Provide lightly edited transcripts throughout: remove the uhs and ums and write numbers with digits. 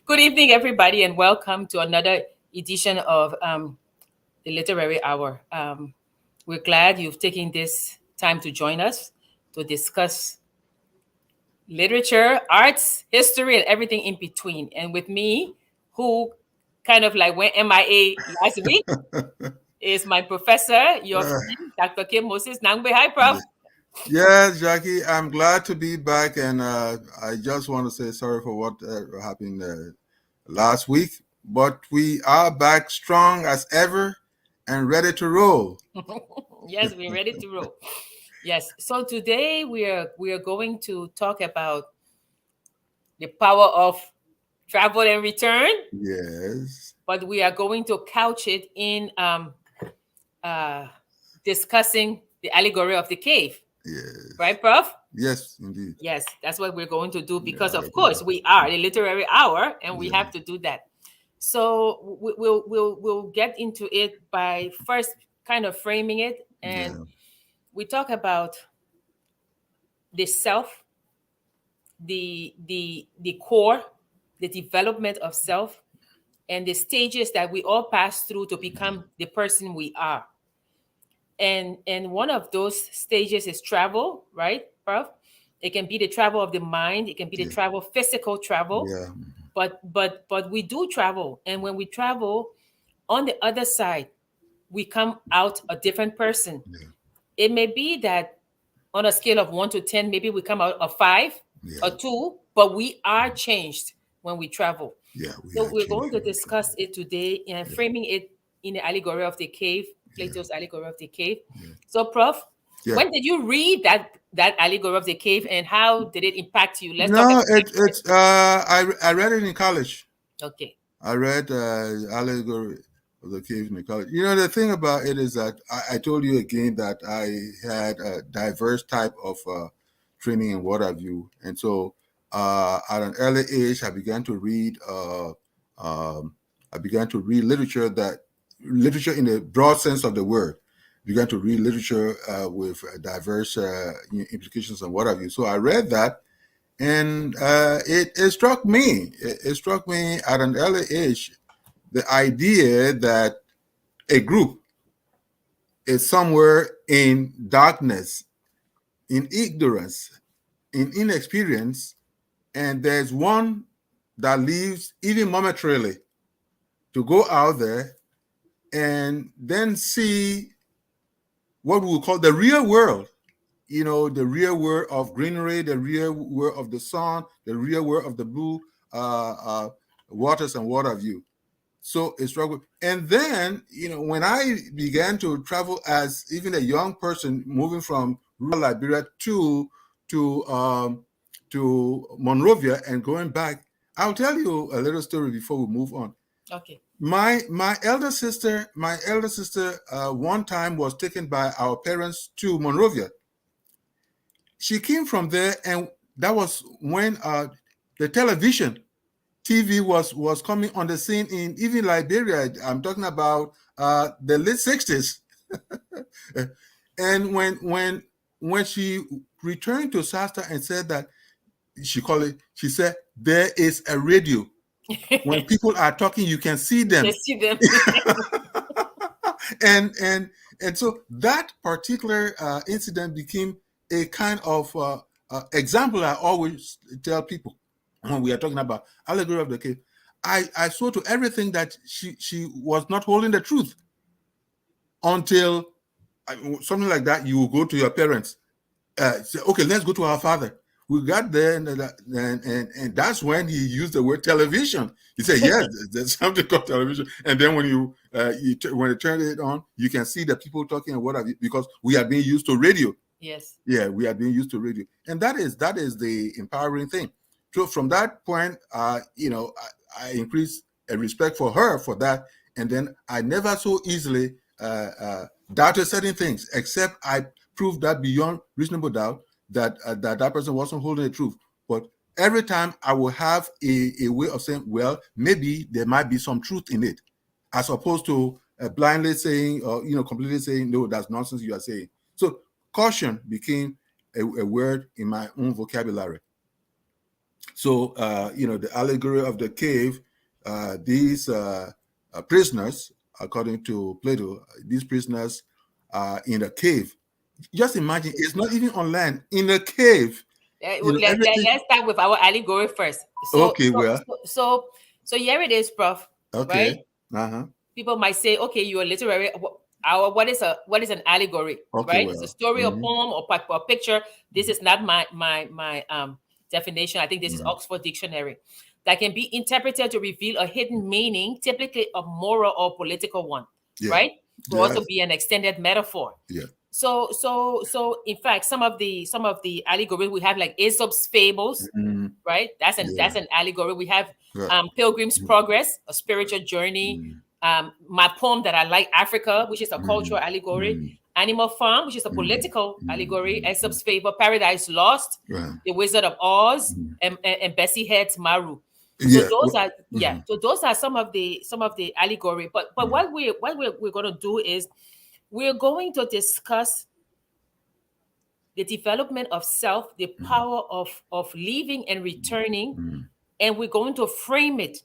Good evening, everybody, and welcome to another edition of the Literary Hour. We're glad you've taken this time to join us to discuss literature, arts, history, and everything in between. And with me, who kind of like went MIA last week, is my professor, your Uh, friend, Dr. Kim Moses Nagbe. Hi, Prof. yes, Jackie, I'm glad to be back, and I just want to say sorry for what happened last week, but we are back strong as ever and ready to roll. Yes, we're ready to roll. Yes. So today we are going to talk about the power of travel and return, Yes, but we are going to couch it in uh, discussing the allegory of the cave, yes, right, Prof? yes, indeed. Yes, that's what we're going to do Yeah, because, of okay. course, we are the literary hour and we Yeah, have to do that. So we'll get into it by first kind of framing it, and yeah, we talk about the self, the core, the development of self, and the stages that we all pass through to become the person we are. And one of those stages is travel, right, Prof? It can be the travel of the mind, it can be the yeah, travel, physical travel, yeah, but we do travel. And when we travel, on the other side, we come out a different person. yeah, It may be that on a scale of 1 to 10, maybe we come out a five, a yeah, two, but we are changed when we travel. yeah. We So are we're changed going to from the truth. discuss it today and Yeah, framing it in the allegory of the cave, yeah, Plato's allegory of the cave. yeah, So, Prof, yeah. when did you read that allegory of the cave, and how did it impact you? Let's talk No, about that first. I read it in college. Okay. I read Allegory of the Cave in the College. You know, the thing about it is that I told you again that I had a diverse type of training and what have you. And so at an early age, I began to read literature in the broad sense of the word. Began to read literature with diverse implications and what have you. So I read that, and it struck me. It struck me at an early age the idea that a group is somewhere in darkness, in ignorance, in inexperience, and there's one that lives even momentarily to go out there and then see what we call the real world. You know, the real world of greenery, the real world of the sun, the real world of the blue waters and what have you. So a struggle. And then, you know, when I began to travel as even a young person, moving from rural Liberia to to Monrovia and going back, I'll tell you a little story before we move on. Okay. My elder sister, one time was taken by our parents to Monrovia. She came from there, and that was when the TV was coming on the scene in even Liberia. I'm talking about the late 60s. And when she returned to SASTA and said that she said there is a radio. When people are talking, you can see You can them. see them. and and and so that particular incident became a kind of example I always tell people when we are talking about allegory of the cave. I saw to everything that she was not holding the truth until something like that. You will go to your parents, say, okay, let's go to our father. We got there, and that's when he used the word television. He said, yes, there's something called television. And then when when you turn it on, you can see the people talking and what have you, because we are being used to radio. Yes. Yeah, we are being used to radio, and that is the empowering thing. So from that point, I increased a respect for her for that, and then I never so easily doubted certain things, except I proved that beyond reasonable doubt that person wasn't holding the truth. But every time I will have a way of saying, well, maybe there might be some truth in it, as opposed to blindly saying, or completely saying, no, that's nonsense you are saying. So caution became a word in my own vocabulary. So, the allegory of the cave, these prisoners, according to Plato, these prisoners are in a cave. Just imagine, it's not even on land, in a cave. Everything. Let's start with our allegory first. So, Okay, so, well, so, so, so here it is, Prof. Right? okay. Uh-huh. People might say, okay, you're literary. What is an allegory? Okay, Right? It's a well. story, or Mm-hmm. poem, or picture. This is not my definition. I think this is Mm-hmm. Oxford Dictionary. That can be interpreted to reveal a hidden meaning, typically a moral or political one. Yeah. Right? Could also Yes. be an extended metaphor. Yeah. So in fact, some of the allegories we have, like Aesop's fables, Mm-hmm. right? That's Yeah. an allegory. We have Right. Pilgrim's Progress, a spiritual journey. Mm-hmm. My poem that I like, Africa, which is a cultural allegory. Mm-hmm. Animal Farm, which is a Mm-hmm. political allegory. Mm-hmm. Aesop's Fable, Paradise Lost, Right. The Wizard of Oz, Mm-hmm. and Bessie Head's Maru. So Yeah. those Well, are mm-hmm. So those are some of the allegory. But what we're going to do is we're going to discuss the development of self, the power of leaving and returning, Mm-hmm. and we're going to frame it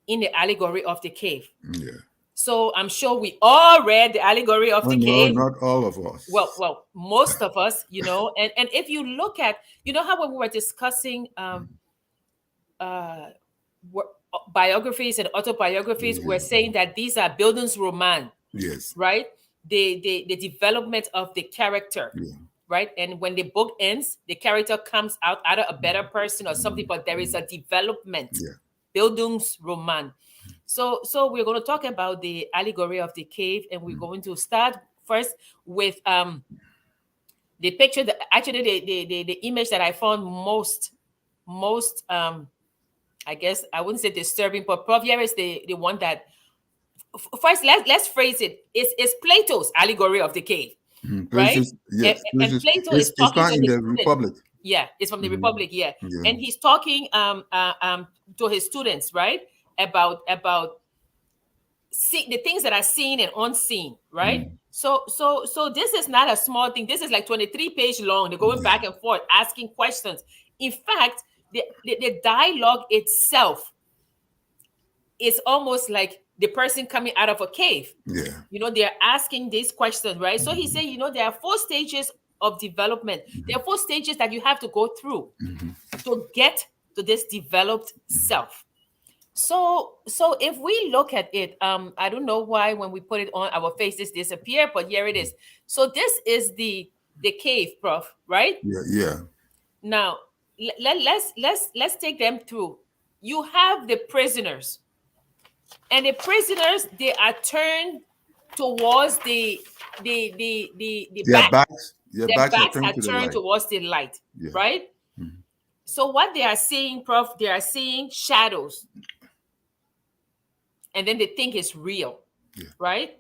in the allegory of the cave. Yeah. So I'm sure we all read the allegory of Oh, the no, cave. not all of us. Well, most of us, and if you look at, how when we were discussing uh, biographies and autobiographies, we're Yeah. saying that these are Bildungsroman, Yes. right? The development of the character, Yeah. right? And when the book ends, the character comes out either a better person or something, but there is a development. Yeah. Bildungsroman. So we're going to talk about the allegory of the cave, and we're going to start first with the picture that actually the image that I found most I guess I wouldn't say disturbing, but Prof, here is the one that first let's phrase it. It's Plato's allegory of the cave, right? Places, yes, And places. Plato is It's talking not to in his the students. Republic. Yeah, it's from the Mhm. Republic. Yeah, Yeah. and he's talking to his students, right, about see the things that are seen and unseen, right? Mm. So this is not a small thing. This is like 23 page long. They're going Yeah. back and forth, asking questions. In fact, the dialogue itself is almost like the person coming out of a cave. Yeah. They're asking these questions, right? So he said, there are 4 stages of development. There are 4 stages that you have to go through to get to this developed self. So if we look at it, I don't know why when we put it on our faces disappear, but here it is. So this is the cave, Prof, right? Yeah. Yeah. Now let's take them through. You have the prisoners, and the prisoners, they are turned towards the Their back. backs. Their Their backs are backs turned are to the turned light. towards the light, Yeah. right? Mhm. So what they are seeing, Prof, they are seeing shadows, and then they think it's real, Yeah. right?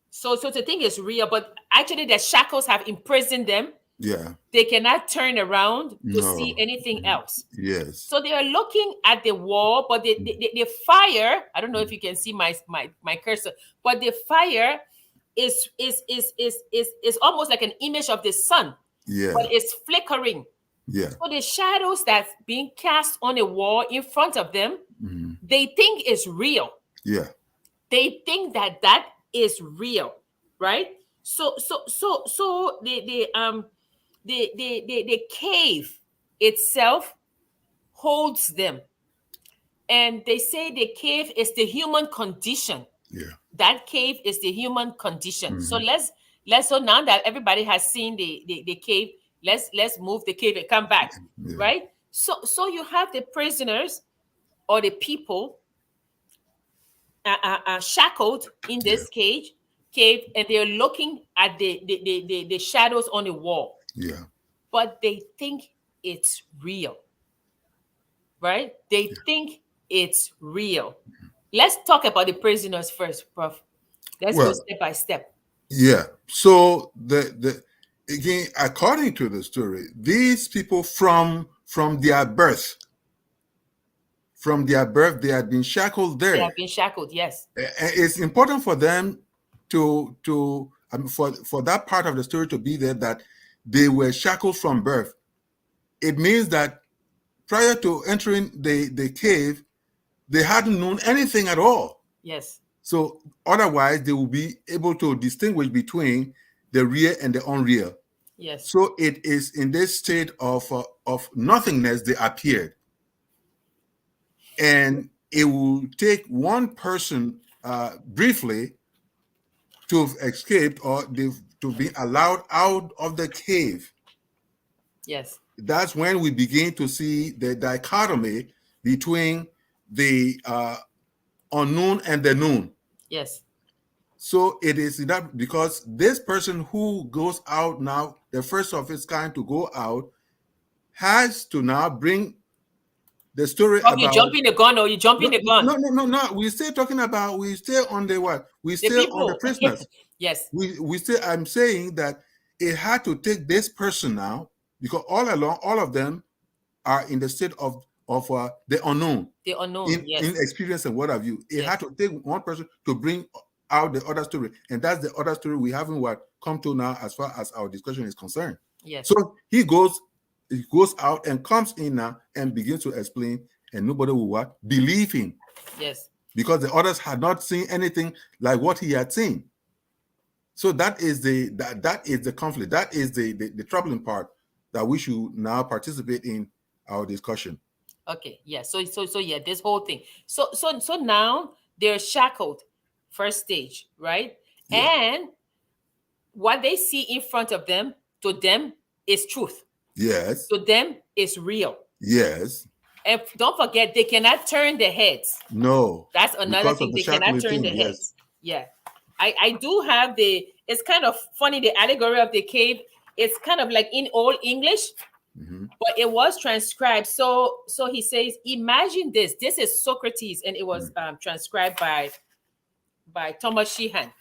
So to think it's real, but actually the shackles have imprisoned them. Yeah. They cannot turn around to No. see anything else. Yes. So they are looking at the wall, but the fire, I don't know if you can see my cursor, but the fire is almost like an image of the sun, Yeah. but it's flickering. Yeah. So the shadows that's being cast on a wall in front of them, Mhm. they think is real. Yeah. They think that is real, right? So the cave itself holds them, and they say the cave is the human condition. Yeah. That cave is the human condition. So Mhm. so now that everybody has seen the cave, let's move the cave and come back, Yeah. right? So you have the prisoners or the people shackled in this cave, and they're looking at the shadows on the wall, Yeah. but they think it's real, right? They think it's real. Let's talk about the prisoners first, Prof. Let's go Well, step by step. yeah. So the again, according to the story, these people from their birth, they had been shackled They there. have been shackled, yes. It's important for them to for that part of the story to be there, that they were shackled from birth. It means that prior to entering the cave, they hadn't known anything at all. Yes. So otherwise, they will be able to distinguish between the real and the unreal. Yes. So it is in this state of nothingness they appeared, and it will take one person briefly to have escaped or to be allowed out of the cave. Yes. That's when we begin to see the dichotomy between the unknown and the known. Yes. So it is that because this person who goes out now, the first of its kind to go out, has to now bring the story Oh, you about. jumping the gun, or you jumping No, the gun? no, no, no, no. We still talking about. We still on the what? We The still on the people. prisoners. Yes. We still. I'm saying that it had to take this person now because all along, all of them are in the state of the unknown, The unknown. in Yes. experience and what have you. It Yes. had to take one person to bring out the other story, and that's the other story we haven't come to now as far as our discussion is concerned. Yes. So he goes out and comes in now and begins to explain, and nobody will believe him. Yes. Because the others had not seen anything like what he had seen. So that is the conflict. That is the troubling part that we should now participate in our discussion. Okay. Yeah. So yeah, this whole thing. So now they're shackled, first stage, right? Yeah. And what they see in front of them, to them, is truth. Yes. To them, is real. Yes. And don't forget, they cannot turn their heads. No. That's another Because thing. of the They cannot shackling turn thing, their yes. heads. Yeah. I do have it's kind of funny, the allegory of the cave. It's kind of like in Old English, but it was transcribed. So he says, imagine this. This is Socrates, and it was transcribed by Thomas Sheehan.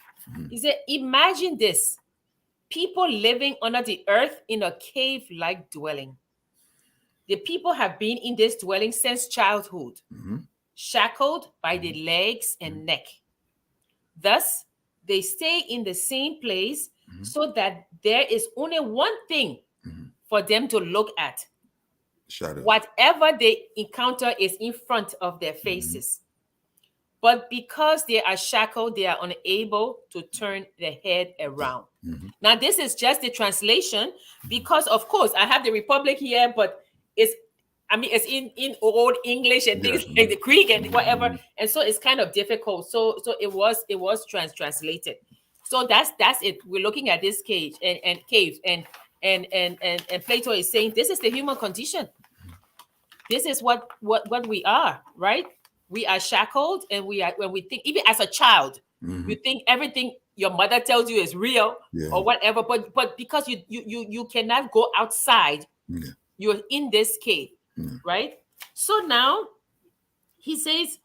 He said, imagine this. People living under the earth in a cave-like dwelling. The people have been in this dwelling since childhood, shackled by the legs and neck. Thus, they stay in the same place so that there is only one thing for them to look at. Shadow. Whatever they encounter is in front of their faces. But because they are shackled, they are unable to turn their head around. Now, this is just the translation because, of course, I have the Republic here, but it's in Old English and things like the Greek and whatever, and so it's kind of difficult. So it was translated. So that's it. We're looking at this cage and caves, and Plato is saying this is the human condition. This is what we are, right? We are shackled, and when we think, even as a child, you think everything your mother tells you is real or whatever, but because you cannot go outside, you're in this cave, right? So now he says,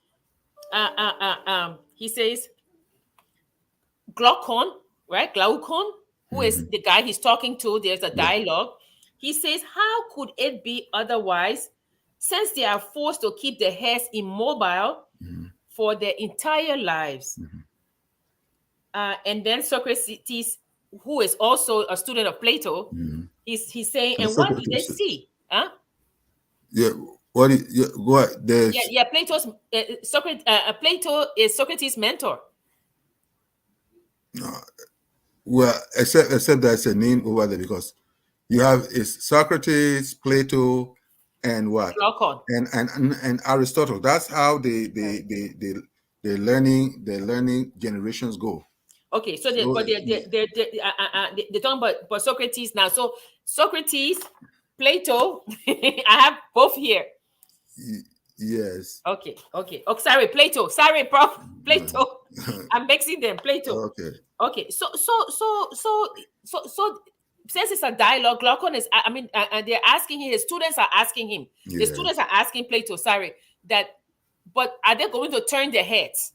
Glaucon, right? Glaucon, who is the guy he's talking to. There's a dialogue. He says, how could it be otherwise, since they are forced to keep their heads immobile for their entire lives? And then Socrates, who is also a student of Plato, he's saying, and what do they see? Huh? Yeah. What? Yeah. Plato's Plato is Socrates' mentor. Well, except there's a name over there because you have is Socrates, Plato, and what? Glaucon. And Aristotle. That's how the learning generations go. Okay, so they're talking about Socrates now. So Socrates, Plato, I have both here. Yes. Okay. Oh, sorry, Plato. Sorry, Prof. Plato. I'm mixing them. Plato. Okay. So since it's a dialogue, Glaucon is. And they're asking him. His students are asking him. The students are asking Plato. Sorry, but are they going to turn their heads,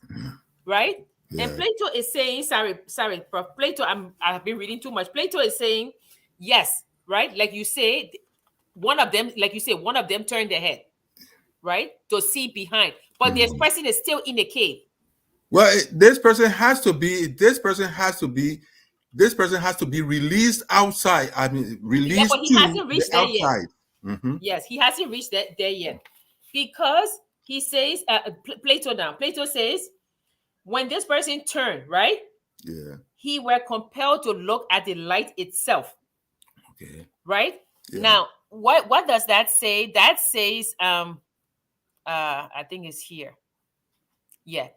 right? Yeah. And Plato is saying, sorry, Prof. Plato, I've been reading too much. Plato is saying, yes, right? Like you say, one of them turned their head, right? To see behind. But this person is still in the cave. Well, this person has to be released outside. I mean, released but he hasn't reached there outside. Yet. Mm-hmm. Yes, he hasn't reached there yet, because he says, Plato now. Plato says, when this person turned, right, Yeah. he were compelled to look at the light itself, Okay. right? Yeah. Now, what does that say? That says, I think it's here. Yeah.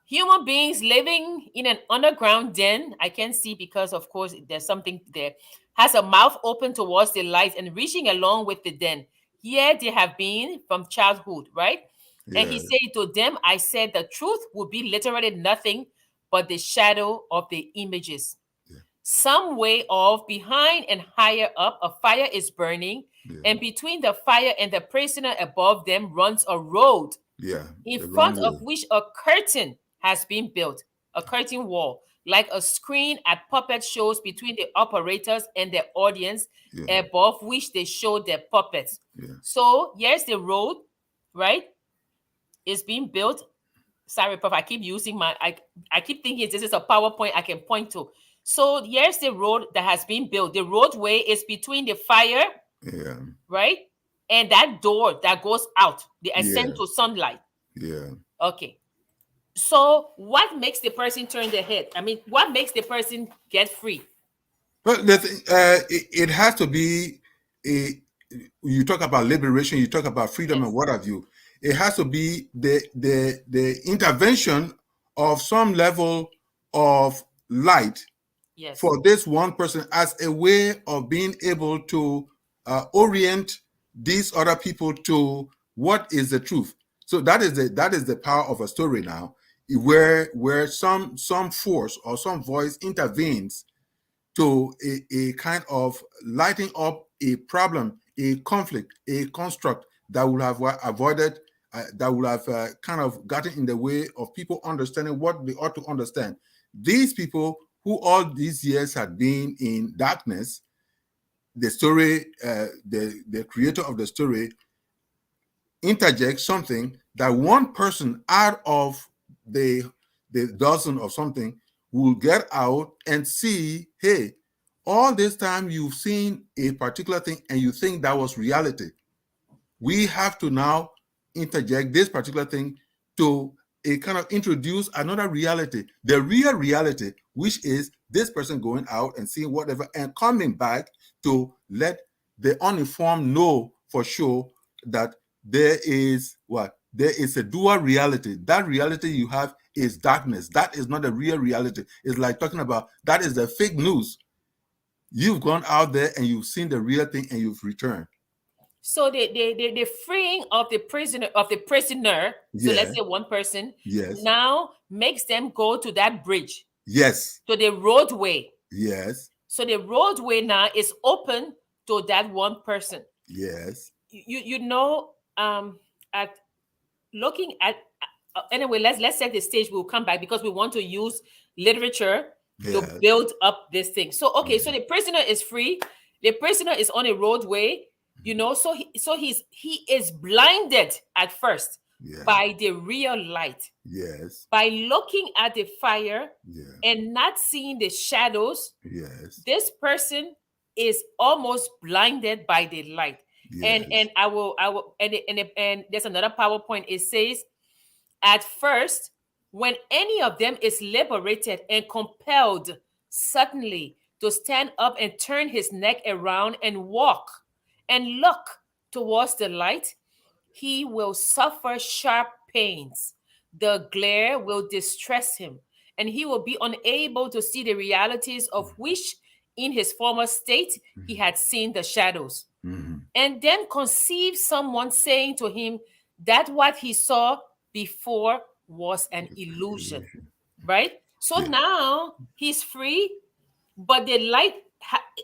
Human beings living in an underground den, I can see because, of course, there's something there, has a mouth open towards the light and reaching along with the den. Here they have been from childhood, right? And he Yeah. said to them, I said the truth would be literally nothing but the shadow of the images. Yeah. Some way off, behind and higher up, a fire is burning, Yeah. and between the fire and the prisoner above them runs a road, Yeah. in The front of runway. which a curtain has been built, a curtain wall, like a screen at puppet shows between the operators and the audience, Yeah. above which they show their puppets. Yeah. So here's the road, right? It's being built. Sorry, Prof, I keep using I keep thinking this is a PowerPoint I can point to. So here's the road that has been built. The roadway is between the fire, Yeah. right, and that door that goes out, the ascent Yeah. to sunlight. Yeah. Okay. So what makes the person turn their head? I mean, what makes the person get free? But it has to be a. You talk about liberation. You talk about freedom and Yes. what have you. It has to be the intervention of some level of light Yes. for this one person as a way of being able to orient these other people to what is the truth. So that is the power of a story now, where some force or some voice intervenes to a kind of lighting up a problem, a conflict, a construct that would have avoided, that would have kind of gotten in the way of people understanding what they ought to understand. These people who all these years had been in darkness, the story, the creator of the story interject something that one person out of the dozen or something will get out and see, hey, all this time you've seen a particular thing and you think that was reality. We have to now interject this particular thing to a kind of introduce another reality, the real reality, which is this person going out and seeing whatever and coming back to let the uninformed know for sure that there is what? There is a dual reality. That reality you have is darkness. That is not a real reality. It's like talking about that is the fake news. You've gone out there and you've seen the real thing and you've returned. So the freeing of the prisoner, so let's Yeah. say one person, Yes. now makes them go to that bridge, Yes. to the roadway. Yes. So the roadway now is open to that one person. Yes. You know, at looking at anyway, let's set the stage. We'll come back because we want to use literature to Yes. build up this thing. So okay, so Mhm. the prisoner is free. The prisoner is on a roadway, so he is blinded at first Yeah. by the real light, Yes. by looking at the fire Yeah. and not seeing the shadows. Yes. This person is almost blinded by the light. And Yes. I will and there's another PowerPoint. It says, at first, when any of them is liberated and compelled suddenly to stand up and turn his neck around and walk and look towards the light, he will suffer sharp pains. The glare will distress him, and he will be unable to see the realities of which in his former state he had seen the shadows. Mhm. And then conceive someone saying to him that what he saw before was an illusion, right? So Yeah. now he's free, but the light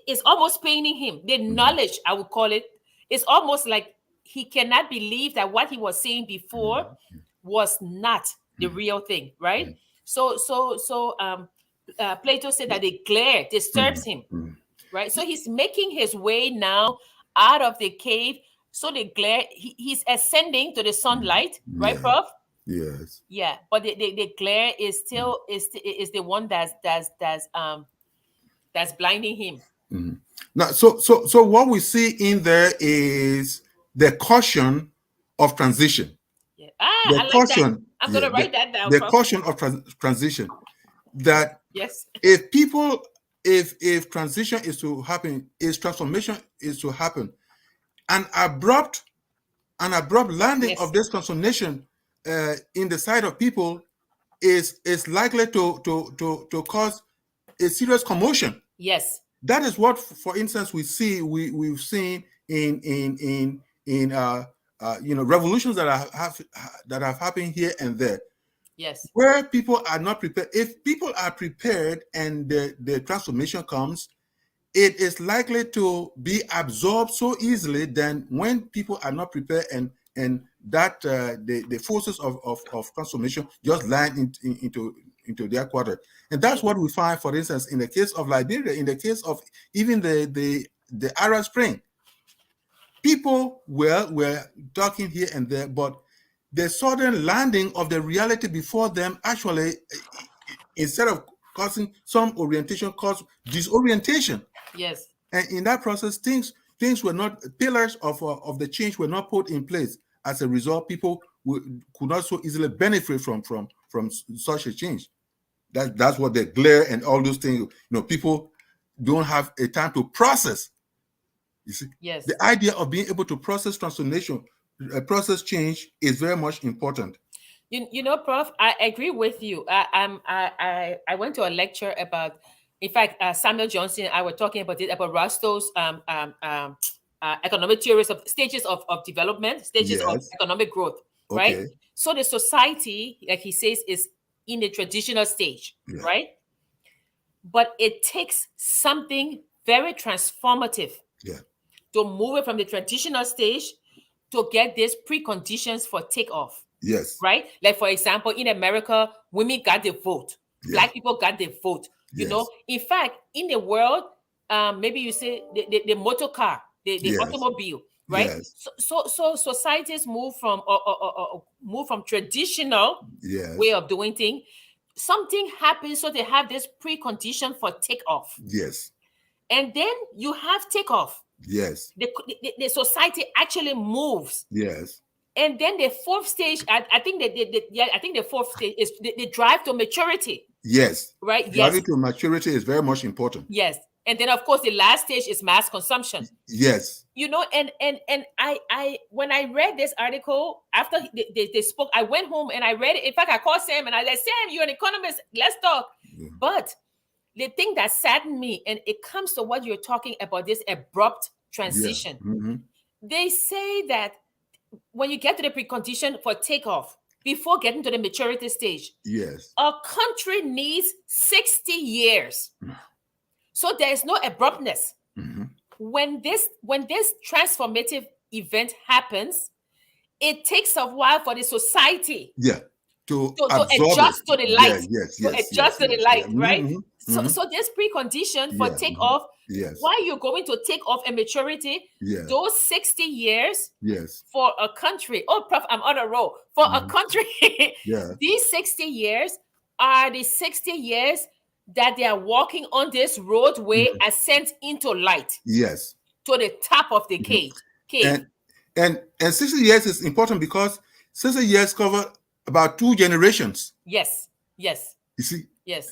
is almost paining him. The Mhm. knowledge, I would call it, is almost like he cannot believe that what he was seeing before was not the Mhm. real thing, right? Plato said that the glare disturbs Mhm. him, Mhm. right? So he's making his way now out of the cave. So the glare, he's ascending to the sunlight, right, Yeah. Prof? Yes. Yeah, but the glare is still is the one that's blinding him. Mhm. Now, so what we see in there is the caution of transition. Yeah. The I like that. caution, I'm yeah, gonna write that down, the Prof. caution of transition. That Yes. if people, if transition is to happen, is transformation is to happen, an abrupt landing of Yes. this transformation in the side of people is likely to cause a serious commotion. Yes. That is what, for instance, we've seen in revolutions that have happened here and there, Yes. where people are not prepared. If people are prepared and the transformation comes, it is likely to be absorbed so easily than when people are not prepared, and that the forces of transformation just land into their quarter. And that's Yes. what we find, for instance, in the case of Liberia, in the case of even the Arab Spring. People were talking here and there, but the sudden landing of the reality before them actually, instead of causing some orientation, caused disorientation. Yes. And in that process, things were not, pillars of the change were not put in place. As a result, people could not so easily benefit from such a change. That's what the glare and all those things. People don't have a time to process. You see, Yes. the idea of being able to process transformation, process change, is very much important. You know, Prof, I agree with you. I went to a lecture about, in fact, Samuel Johnson and I were talking about it, about Rostow's economic theories of stages of development, stages of Yes. economic growth, right? Okay. So the society, like he says, is in the traditional stage, Yeah. right? But it takes something very transformative Yeah. to move it from the traditional stage to get these preconditions for takeoff, Yes. right? Like, for example, in America, women got the vote, Yeah. black people got the vote. Yes. In fact, in the world, maybe you say the motor car, the Yes. automobile, right? Yes. So societies move from traditional way Yes. of doing things. Something happens, so they have this precondition for takeoff, Yes. and then you have takeoff. Yes. The society actually moves, Yes. and then the fourth stage, I think I think the fourth stage is the drive to maturity, Yes. right? Yes. Driving to maturity is very much important. Yes. And then of course the last stage is mass consumption. Yes. And I when I read this article after they spoke, I went home and I read it. In fact, I called Sam and I said, Sam, you're an economist, let's talk. Yeah. But the thing that saddened me, and it comes to what you're talking about, this abrupt Yeah. transition. Mm-hmm. They say that when you get to the precondition for takeoff, before getting to the maturity stage, Yes. a country needs 60 years. So there is no abruptness. Mm-hmm. When this transformative event happens, it takes a while for the society Yeah. To to absorb it. adjust to the Yeah. light, Yes. to Yes. adjust Yes. to the Yes. Yeah. light, right? Mm-hmm. So, Mm-hmm. so this precondition for Yeah. Mm-hmm. takeoff, Yes. while you're going to take off a maturity, Yeah. those 60 years Yes. for a country. Oh, Prof, I'm on a roll. For a Mm-hmm. country, Yeah. these 60 years are the 60 years that they are walking on this roadway Mm-hmm. ascent into light Yes. to the top of the Mm-hmm. cave. And 60 years is important because 60 years cover about 2 generations. Yes, yes, You see, yes,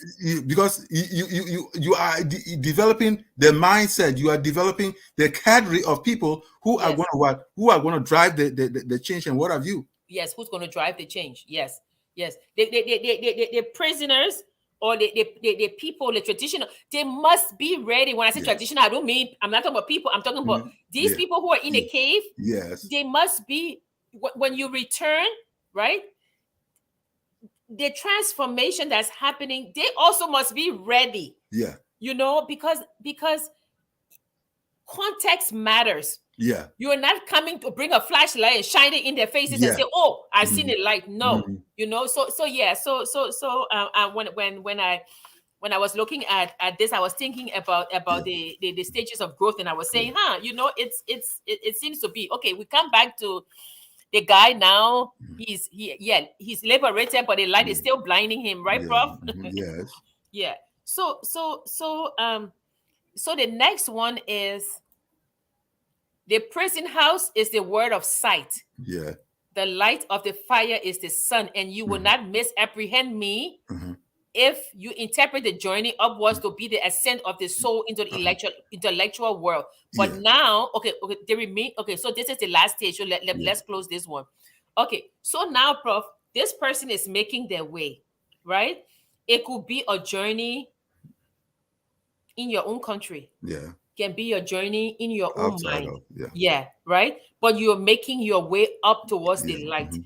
because you are developing the mindset, you are developing the cadre of people who are yes, going to what, who are going to drive the change, and what have you. yes. Who's going to drive the change? Yes, yes. The prisoners or the people, the traditional, they must be ready. When I say Yes. traditional, I don't mean, I'm not talking about people, I'm talking about Mhm. these Yeah. people who are in the Yeah. cave. Yes. They must be, when you return, right? The transformation that's happening, they also must be ready, Yeah. because context matters. Yeah. You are not coming to bring a flashlight and shine it in their faces and Yeah. say, "Oh, I've seen Mhm. the light." No, Mhm. So yeah. When I was looking at this, I was thinking about Yeah. the stages of growth, and I was Yeah. saying, it seems to be okay. We come back to the guy now. He's liberated, but the light is Yeah. still blinding him, right, Yeah. Prof? Mhm. Yes. Yeah. So So the next one is the prison house is the word of sight. Yeah. The light of the fire is the sun, and you will not misapprehend me if you interpret the journey upwards to be the ascent of the soul into the intellectual world. But Yeah. now, okay, they remain. Okay, so this is the last stage. So Yeah. let's close this one. Okay, so now, Prof, this person is making their way, right? It could be a journey in your own country, Yeah. can be your journey in your own Outside mind. of, yeah. Yeah, right. But you're making your way up towards Yeah. the light. And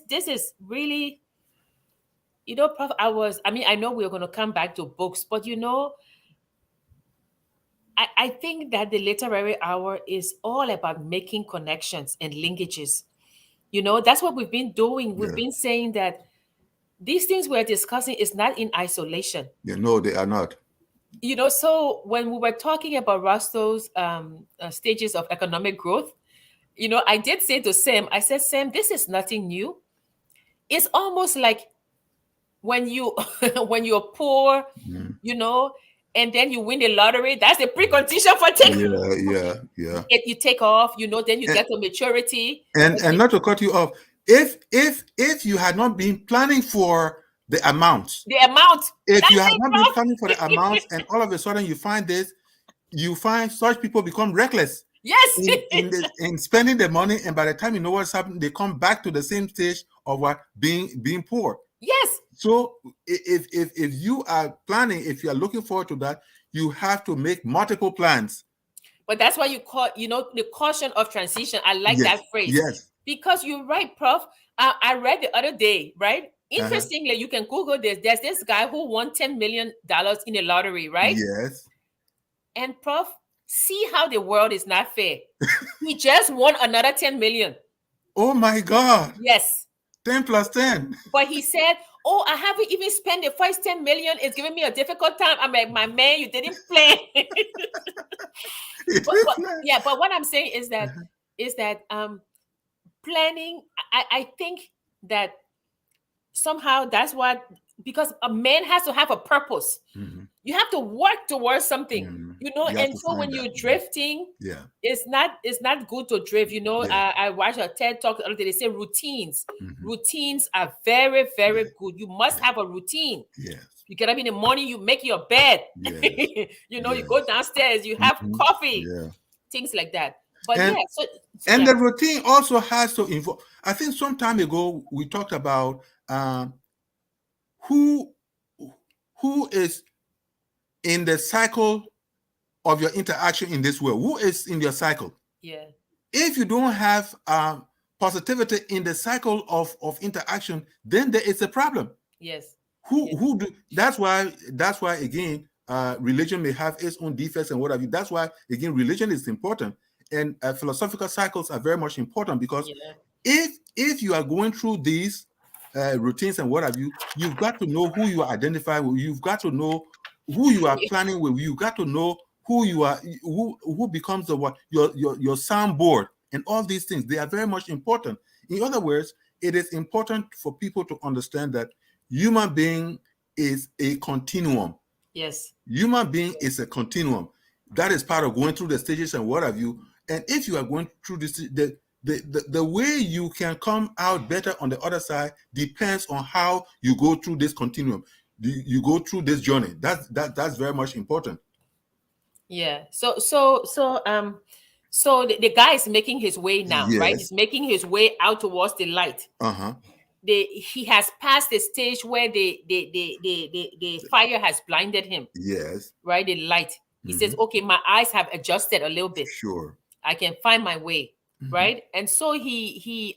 this is really, Prof. I know we're gonna come back to books, but I think that the literary hour is all about making connections and linkages. That's what we've been doing. We've Yeah. been saying that these things we're discussing is not in isolation. Yeah. No, they are not. So when we were talking about Rostow's stages of economic growth, I did say to Sam, I said, Sam, this is nothing new. It's almost like when you when you're poor, and then you win the lottery. That's the precondition for taking. Yeah. Yeah. Yeah. You take off, then you And, get to maturity. and not to cut you off, if you had not been planning for the amounts, The amount. if you That's had it, not been planning for the amounts, bro. and all of a sudden you find this, you find such people become reckless Yes. in spending the money, and by the time you know what's happening, they come back to the same stage of what being poor. Yes. So if you are planning, if you are looking forward to that, you have to make multiple plans. But that's why you call, the caution of transition. I like Yes. that phrase Yes. because you're right, Prof. I read the other day, right? Uh-huh. Interestingly, you can Google this. There's this guy who won $10 million in a lottery, right? Yes. And Prof, see how the world is not fair. He just won another 10 million. Oh my God. Yes. 10 plus 10. But he said, oh, I haven't even spent the first 10 million. It's giving me a difficult time. I'm like, my man, you didn't plan. But what I'm saying is that planning, I think that somehow that's what, because a man has to have a purpose. You have to work towards something, and so when you're drifting, it's not good to drift. I watched a TED talk the other day. They say routines are very, very good. You must have a routine. You get up in the morning, you make your bed. You go downstairs, you have coffee, things like that. But and the routine also has to involve. I think some time ago we talked about who is in the cycle of your interaction in this world. Who is in your cycle? Yeah. If you don't have positivity in the cycle of interaction, then there is a problem. Yes. Who do? That's why again, religion may have its own defects and what have you. That's why again, religion is important, and philosophical cycles are very much important because if you are going through these routines and what have you, you've got to know who you identify with. You've got to know who you are planning with. You've got to know who you are, who becomes the what your soundboard, and all these things. They are very much important. In other words, it is important for people to understand that human being is a continuum. Yes. Human being is a continuum. That is part of going through the stages and what have you. And if you are going through this, the way you can come out better on the other side depends on how you go through this continuum. You go through this journey. That's very much important. Yeah. So the guy is making his way now, right? He's making his way out towards the light. He has passed the stage where the fire has blinded him. Yes. Right? The light. He says, okay, my eyes have adjusted a little bit. Sure. I can find my way. Right? And so he's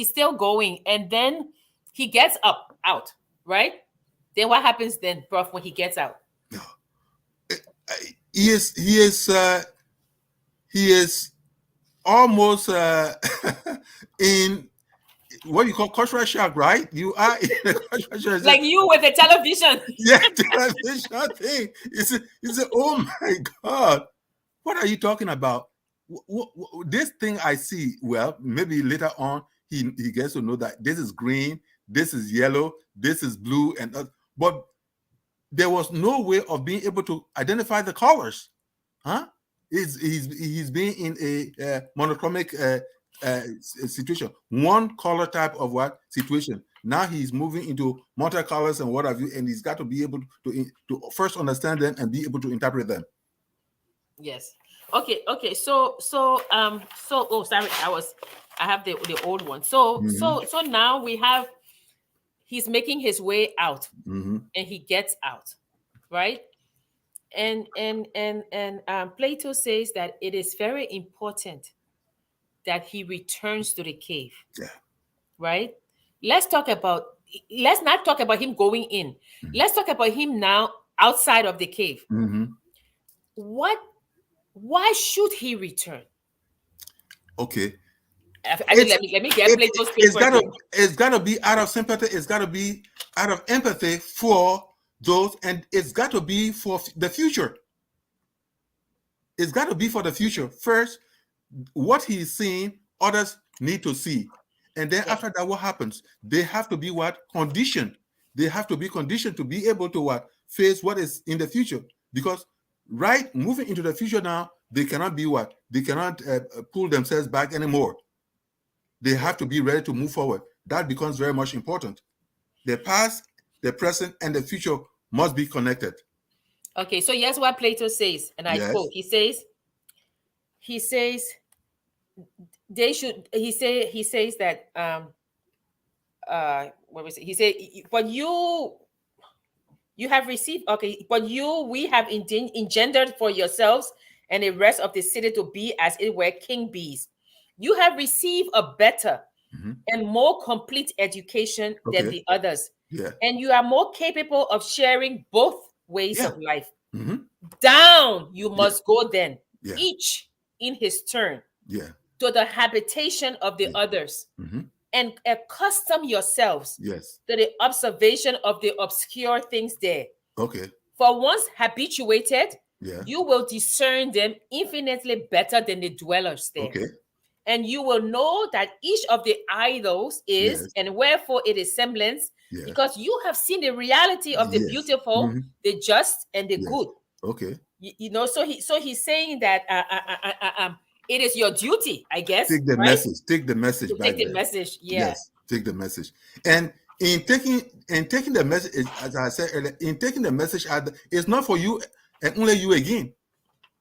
still going, and then he gets out, right? Then what happens then, Prof, when he gets out? He is almost in what you call cultural shock, right? You are in a cultural shock. Like you with the television. Yeah, television thing. It's oh my God, what are you talking about? This thing I see, well, maybe later on he gets to know that this is green, this is yellow, this is blue, but there was no way of being able to identify the colors. Huh? He's being in a monochromic situation, one color type of what situation. Now he's moving into multicolors and what have you, and he's got to be able to first understand them and be able to interpret them. Yes. Okay. So oh, sorry, I have the old one. So now we have, he's making his way out, and he gets out, right? And Plato says that it is very important that he returns to the cave. Yeah. Right? Let's not talk about him going in. Let's talk about him now outside of the cave. Why should he return? Okay. Let me get Plato's paper. It's gotta be out of sympathy. It's gotta be out of empathy for those, and it's got to be for the future. It's got to be for the future. First, what he's seeing, others need to see. And then after that, what happens? They have to be what? Conditioned. They have to be conditioned to be able to what? Face what is in the future. Because moving into the future now, they cannot be what? They cannot pull themselves back anymore. They have to be ready to move forward. That becomes very much important. The past, the present, and the future must be connected. Okay, so here's what Plato says, and I quote. He says they should. He says that what was it? He said, but you have received, okay, but we have engendered for yourselves and the rest of the city to be as it were king bees. You have received a better and more complete education than the others. Yeah. And you are more capable of sharing both ways of life. Down you must go then, each in his turn, to the habitation of the others, and accustom yourselves to the observation of the obscure things there. Okay. For once habituated, you will discern them infinitely better than the dwellers there. Okay. And you will know that each of the idols is, and wherefore it is semblance, because you have seen the reality of the beautiful, the just, and the good. Okay. You know, so he's saying that it is your duty, I guess. Take the message. Take the message. Take the message. Yes. Take the message. And in taking the message, as I said earlier, in taking the message out, it's not for you and only you again.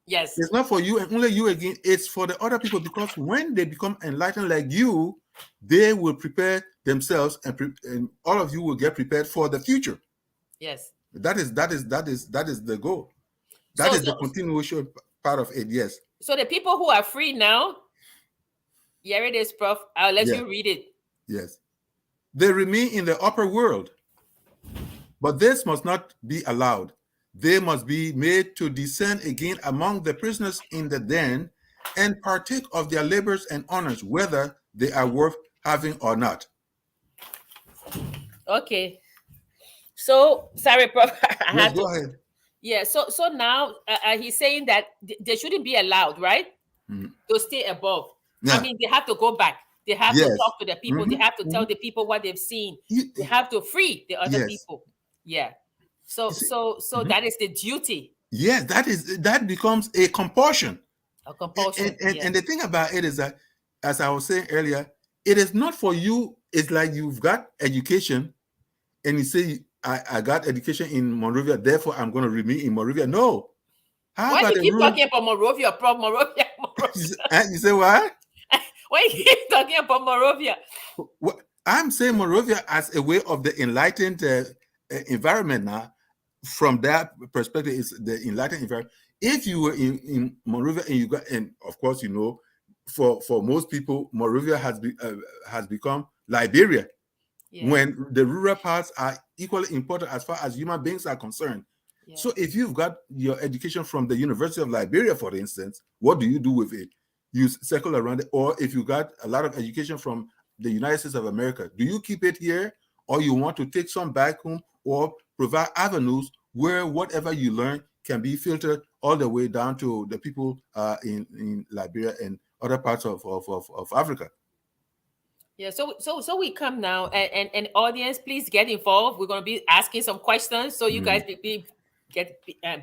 Yes. It's not for you and only you again. It's for the other people, because when they become enlightened like you, they will prepare themselves, and all of you will get prepared for the future. Yes. That is the goal. That is the continuation part of it. Yes. So the people who are free now, here it is, Prof. I'll let you read it. Yes. They remain in the upper world, but this must not be allowed. They must be made to descend again among the prisoners in the den and partake of their labors and honors, whether they are worth having or not. Okay. So, sorry, Prof. Go ahead. Yeah, so now he's saying that they shouldn't be allowed, right? To stay above. Yeah. I mean, they have to go back. They have to talk to the people. They have to tell the people what they've seen. They have to free the other people. Yeah. So that is the duty. Yes, that becomes a compulsion. A compulsion. And the thing about it is that, as I was saying earlier, it is not for you. It's like you've got education, and you say, I got education in Monrovia, therefore I'm going to remain in Monrovia. No. Why do you keep talking about Monrovia, Prof? Monrovia. You say what? Why you keep talking about Monrovia? Well, I'm saying Monrovia as a way of the enlightened environment now. From that perspective, it's the enlightened environment. If you were in Monrovia and of course, you know, for most people, Monrovia has become Liberia. Yeah. When the rural parts are equally important as far as human beings are concerned. Yeah. So if you've got your education from the University of Liberia, for instance, what do you do with it? You circle around it. Or if you got a lot of education from the United States of America, do you keep it here, or you want to take some back home, or provide avenues where whatever you learn can be filtered all the way down to the people in Liberia and other parts of Africa? Yeah, so we come now, and audience, please get involved. We're gonna be asking some questions, so you guys Mm,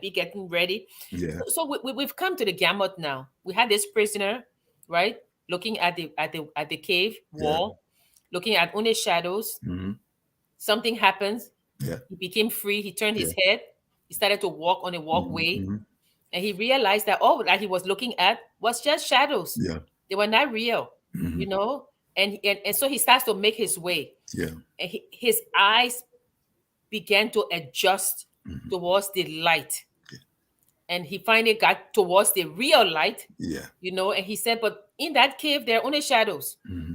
be getting ready. yeah, We've come to the gamut now. We had this prisoner, right, looking at the cave yeah, wall, looking at Une's shadows. hmm, Something happens. yeah, He became free. He turned yeah, his head. He started to walk on a hmm, walkway, hmm, and he realized that all that he was looking at was just shadows. yeah, They were not real, hmm, you know. And so he starts to make his way, yeah, and his eyes began to adjust hmm, towards the light, and he finally got towards the real light, yeah, you know. And he said, but in that cave there are only shadows, hmm,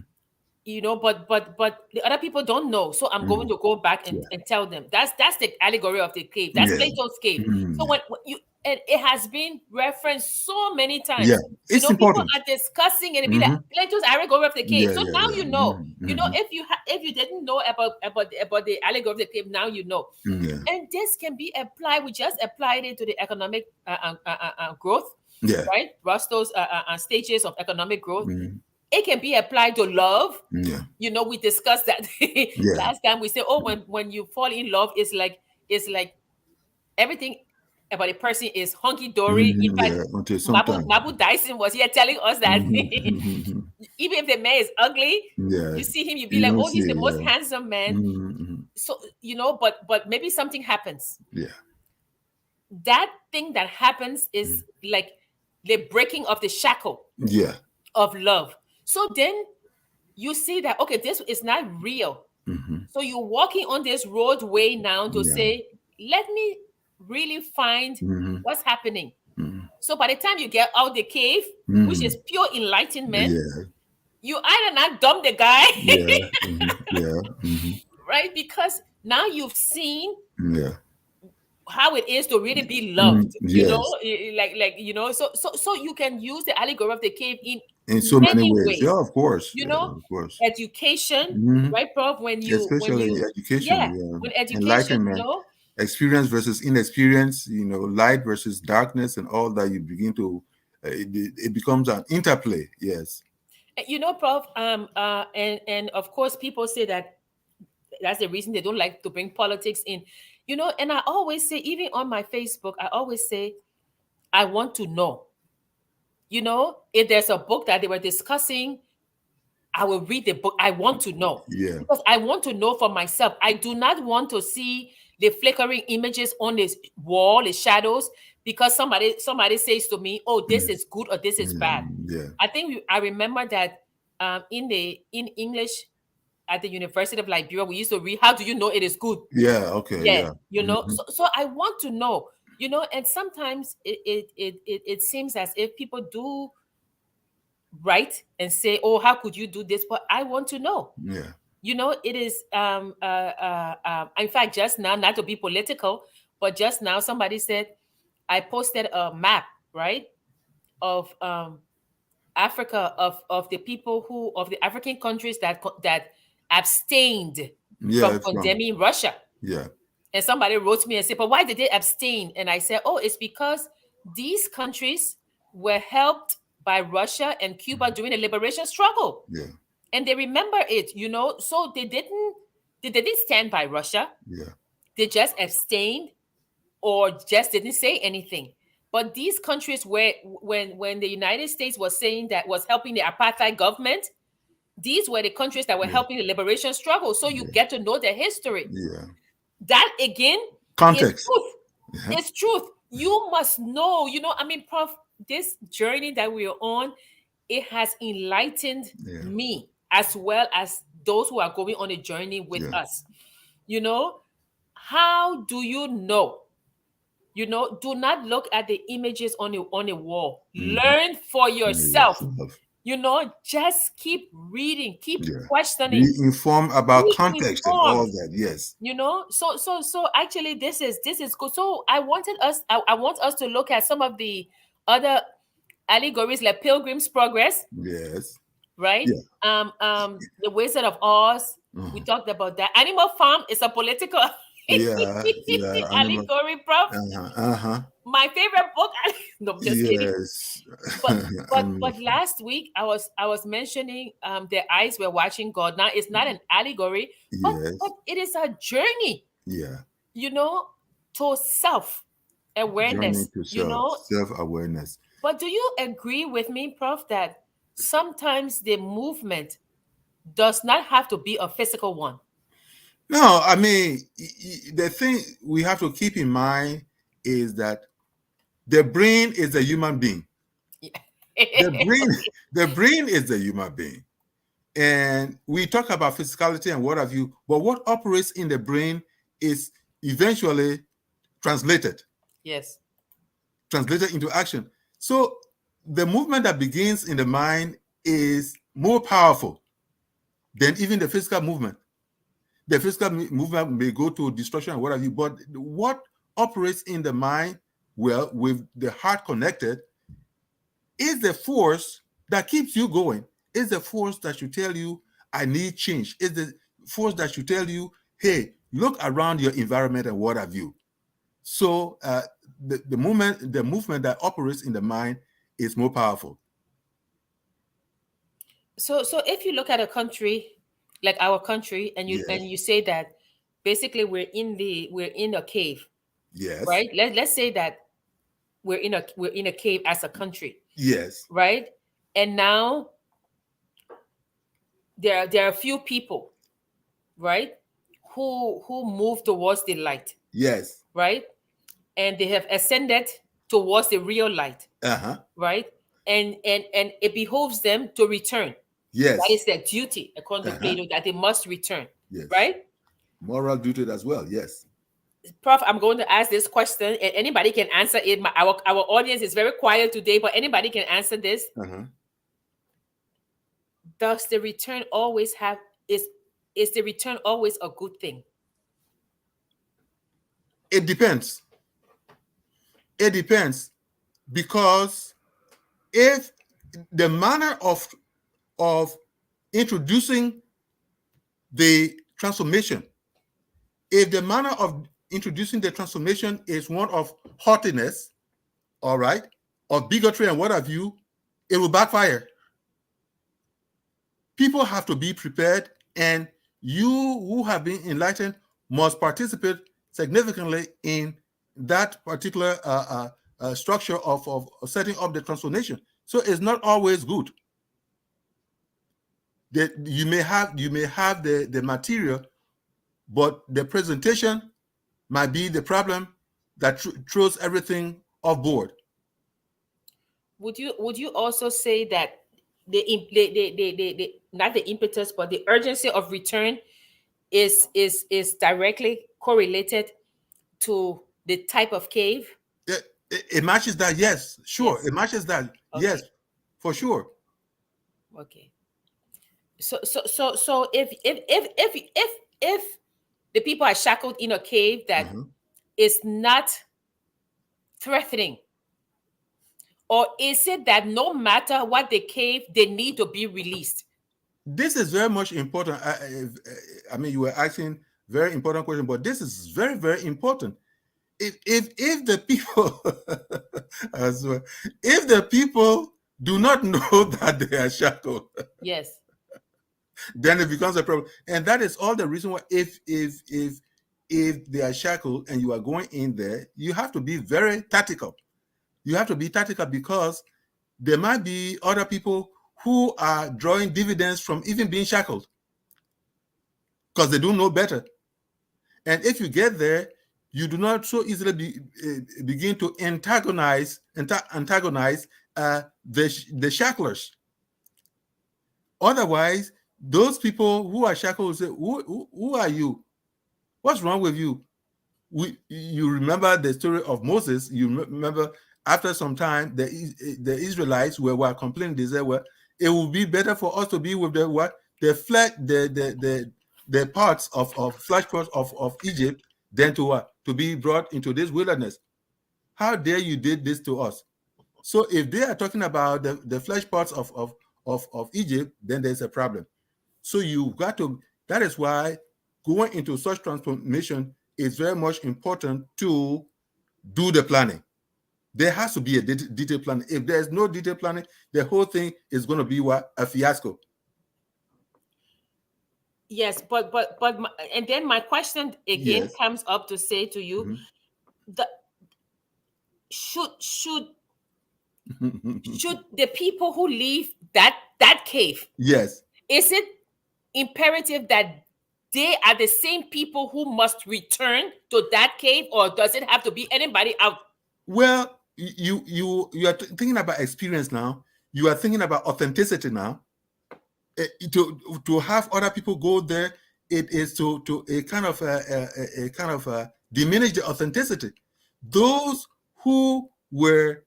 you know. But the other people don't know, so I'm going hmm, to go back yeah, and tell them. That's the allegory of the cave. That's yeah, Plato's cave. So yeah, when you, and it has been referenced so many yeah. times, you It's know. People important. are discussing and it be like Hmm. Plato's allegory of the cave. Yeah, So yeah, now yeah. you know, you know. Hmm. If you didn't know about the allegory of the cave, now you know. Yeah, And this can be applied. We just applied it to the economic growth, yeah, right? Rostow's stages of economic growth. hmm, It can be applied to love. yeah, You know, we discussed that yeah, last time. We said, oh, when you fall in love, it's like everything about a person is hunky dory. In fact, yeah. Until Mabu sometime. Mabu Dyson was here telling us that Hmm. even if the man is ugly, Yeah, you see him, you be you like, don't oh, see he's the it. most Yeah. handsome man. Hmm. So you know, but maybe something happens. Yeah, That thing that happens mm, is like the breaking of the shackle yeah, of love. So then you see that, okay, this is not real. hmm, So you're walking on this roadway now to yeah, say, let me really find hmm, what's happening. hmm, So by the time you get out the cave, which hmm, is pure enlightenment, yeah, you either not dump the guy, yeah, hmm, yeah, hmm, right? Because now you've seen yeah, how it is to really be mm, loved, you know, yes, like you know. So you can use the allegory of the cave in in so many many ways. Yeah, ways, of course, you yeah, know. of course. Education, Hmm. right, Prof? When Especially you, education, yeah, yeah, when education, you enlightenment, know. experience versus inexperience, light versus darkness, and all that. You begin to, it becomes an interplay. Yes. You know, Prof, and of course, people say that that's the reason they don't like to bring politics in, you know. And I always say, even on my Facebook, I always say, I want to know, you know, if there's a book that they were discussing, I will read the book. I want to know Yeah. because I want to know for myself. I do not want to see the flickering images on this wall, the shadows, because somebody says to me, "Oh, this Mm, is good or this is yeah. bad." Yeah. I think I remember that in English at the University of Liberia, we used to read, "How do you know it is good?" Yeah. Okay. Yeah, Yeah. you know. Hmm. So I want to know, you know. And sometimes it seems as if people do write and say, "Oh, how could you do this?" But I want to know. Yeah. You know, it is. In fact, just now, not to be political, but just now, somebody said I posted a map, right, of Africa, of the people who of the African countries that abstained Yeah. from It's from. condemning Russia. Yeah. And somebody wrote me and said, "But why did they abstain?" And I said, "Oh, it's because these countries were helped by Russia and Cuba during the liberation struggle, Yeah. and they remember it, you know. So they didn't stand by Russia. Yeah. They just abstained or just didn't say anything. But these countries where when the United States was saying that was helping the apartheid government, these were the countries that were Yeah. helping the liberation struggle. So you Yeah. get to know their history. Yeah. That again is Context. truth. Yeah. It's truth. You must know, you know, I mean, Prof, this journey that we're on, it has enlightened Yeah. me as well as those who are going on a journey with Yeah. us. You know, how do you know? You know, do not look at the images on a wall. Hmm. Learn for Yeah. yourself. Yourself. You know, just keep reading, keep Yeah. Be questioning, informed about be context and all informed. that. Yes. You know, so actually this is good. So I want us to look at some of the other allegories like Pilgrim's Progress, Yes. right? Yeah. The Wizard of Oz. We Uh-huh. talked about that. Animal Farm is a political Yeah. Yeah. Animal. allegory, Prof. Uh-huh. Uh-huh. My favorite book. No, I'm just kidding. Yes. But but I'm, but last week I was mentioning their eyes were watching God. Now it's not an allegory, but yes. it is a journey, Yeah. you know, to self Journey awareness, to self, self-awareness. But do you agree with me, Prof, that sometimes the movement does not have to be a physical one? No, I mean, the thing we have to keep Yeah. in mind is that the brain is a human being. The brain, Okay. the brain is a human being. And we talk about physicality and what have you, but what operates in the brain is eventually translated, Yes. translated into action. So the movement that begins in the mind is more powerful than even the physical movement. The physical movement may go to destruction and what have you, but what operates in the mind, well, with the heart connected, is the force that keeps you going. Is the force that should tell you, I need change. Is the force that should tell you, hey, look around your environment and what have you. So the movement that operates in the mind is more powerful. So if you look at a country like our country, and Yes, you say that basically we're in a cave, yes, right? Let's say that we're in a cave as a country, yes, right? And now there are a few people, right, who move towards the light, yes, right? And they have ascended towards the real light, uh-huh, right? And it behoves them to return. That yes, is their duty, according to uh-huh, Plato, that they must return, yes. right? Moral duty as well, yes. Prof, I'm going to ask this question, and anybody can answer it. Our audience is very quiet today, but anybody can answer this. Uh-huh. Does the return always have is the return always a good thing? It depends. It depends because if the manner of introducing the transformation, if the manner of introducing the transformation is one of haughtiness, all right, of bigotry and what have you, it will backfire. People have to be prepared, and you who have been enlightened must participate significantly in that particular structure of setting up the transformation. So it's not always good. That you may have the material, but the presentation might be the problem that throws everything off board. Would you also say that the not the impetus but the urgency of return is directly correlated to the type of cave? It matches that, yes, sure. Yes. It matches that, yes, Okay. for sure. Okay. So if the people are shackled in a cave that Mhm. is not threatening, or is it that no matter what the cave, they need to be released? This is very much important. I mean, you were asking very important question, but this is very, very important. If the people, as well, if the people do not know that they are shackled, Yes. then it becomes a problem. And that is all the reason why if they are shackled and you are going in there, you have to be very tactical. You have to be tactical because there might be other people who are drawing dividends from even being shackled because they don't know better. And if you get there, you do not so easily begin to antagonize the shacklers. Otherwise, those people who are shackled will say, who are you? What's wrong with you? You remember the story of Moses. You remember after some time, the Israelites were complaining. They said, well, it would be better for us to be with the what? The flesh, the parts of flesh parts of Egypt than to what? To be brought into this wilderness. How dare you did this to us? So if they are talking about the flesh parts of Egypt, then there's a problem. So you got to, that is why going into such transformation is very much important to do the planning. There has to be a detailed planning. If there's no detailed planning, the whole thing is going to be what? A fiasco. Yes, and then my question again Yes. comes up to say to you, Mhm. the should the people who leave that cave, Yes. is it imperative that they are the same people who must return to that cave, or does it have to be anybody out? Well, you are thinking about experience now. You are thinking about authenticity now. To have other people go there, it is to a kind of a kind of diminish the authenticity. Those who were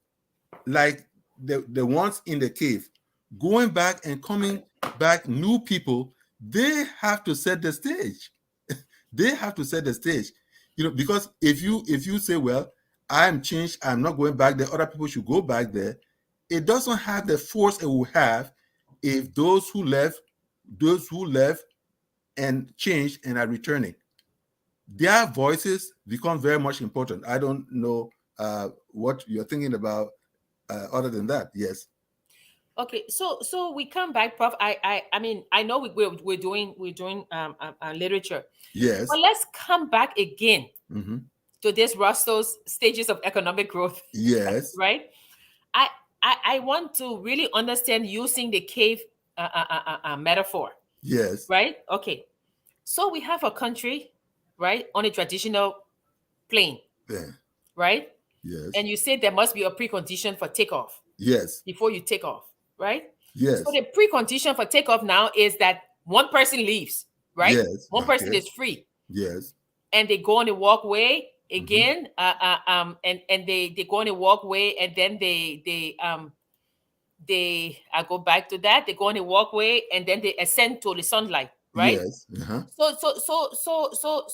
like the ones in the cave, going back and coming back, new people, they have to set the stage. They have to set the stage, because if you say, well, I'm changed, I'm not going back there, other people should go back there, it doesn't have the force it will have if those who left and changed and are returning. Their voices become very much important. I don't know what you're thinking about other than that. Yes. Okay, so we come back, Prof. I mean, I know we're doing literature, but Yes. let's come back again Hmm. to this Russell's stages of economic growth, Yes. right? I I want to really understand using the cave metaphor, Yes. right? Okay, so we have a country, right, on a traditional plane, Yeah. right? Yes. And you say there must be a precondition for takeoff Yes. before you take off, right? So Yes. the precondition for takeoff now is that one person leaves, right? Yes. One person Okay. is free, Yes. and they go on a walkway Hmm. again, and they go on a walkway, and then they I go back to that. They go on a walkway, and then they ascend to the sunlight, right? Yes. Uh-huh. So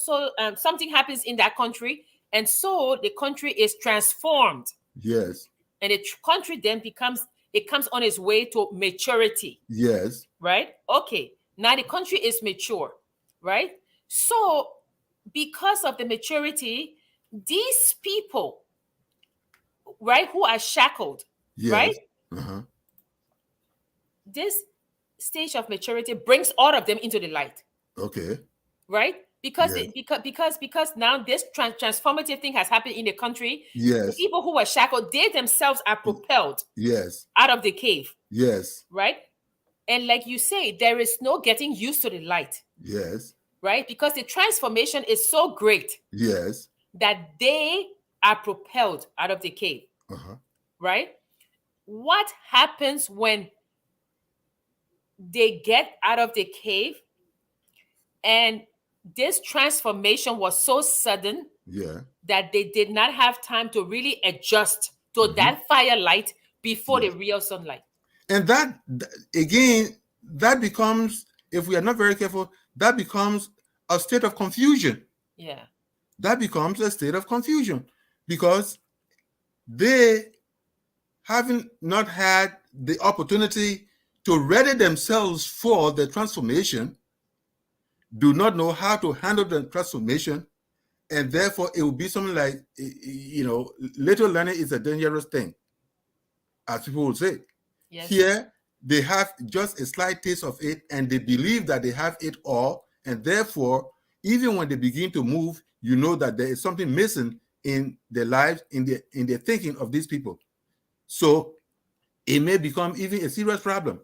something happens in that country, and so the country is transformed, Yes. and the country then comes on its way to maturity, Yes. right? Okay, now the country is mature, right? So because of the maturity, these people, right, who are shackled, right? Yes. Uh-huh. This stage of maturity brings all of them into the light, Okay. right? Because Yes. because now this transformative thing has happened in the country. The Yes. people who were shackled, they themselves are propelled Yes. out of the cave, Yes. right? And like you say, there is no getting used to the light, Yes. right? Because the transformation is so great Yes. that they are propelled out of the cave, Uh-huh. right? What happens when they get out of the cave and this transformation was so sudden Yeah. that they did not have time to really adjust to Hmm. that firelight before the Yes. real sunlight? And again, that becomes, if we are not very careful, that becomes a state of confusion. Yeah. That becomes a state of confusion because they having not had the opportunity to ready themselves for the transformation, do not know how to handle the transformation, and therefore it will be something like, little learning is a dangerous thing, as people will say. Yes. Here, they have just a slight taste of it, and they believe that they have it all, and therefore, even when they begin to move, you know that there is something missing in their lives, in their thinking of these people. So it may become even a serious problem.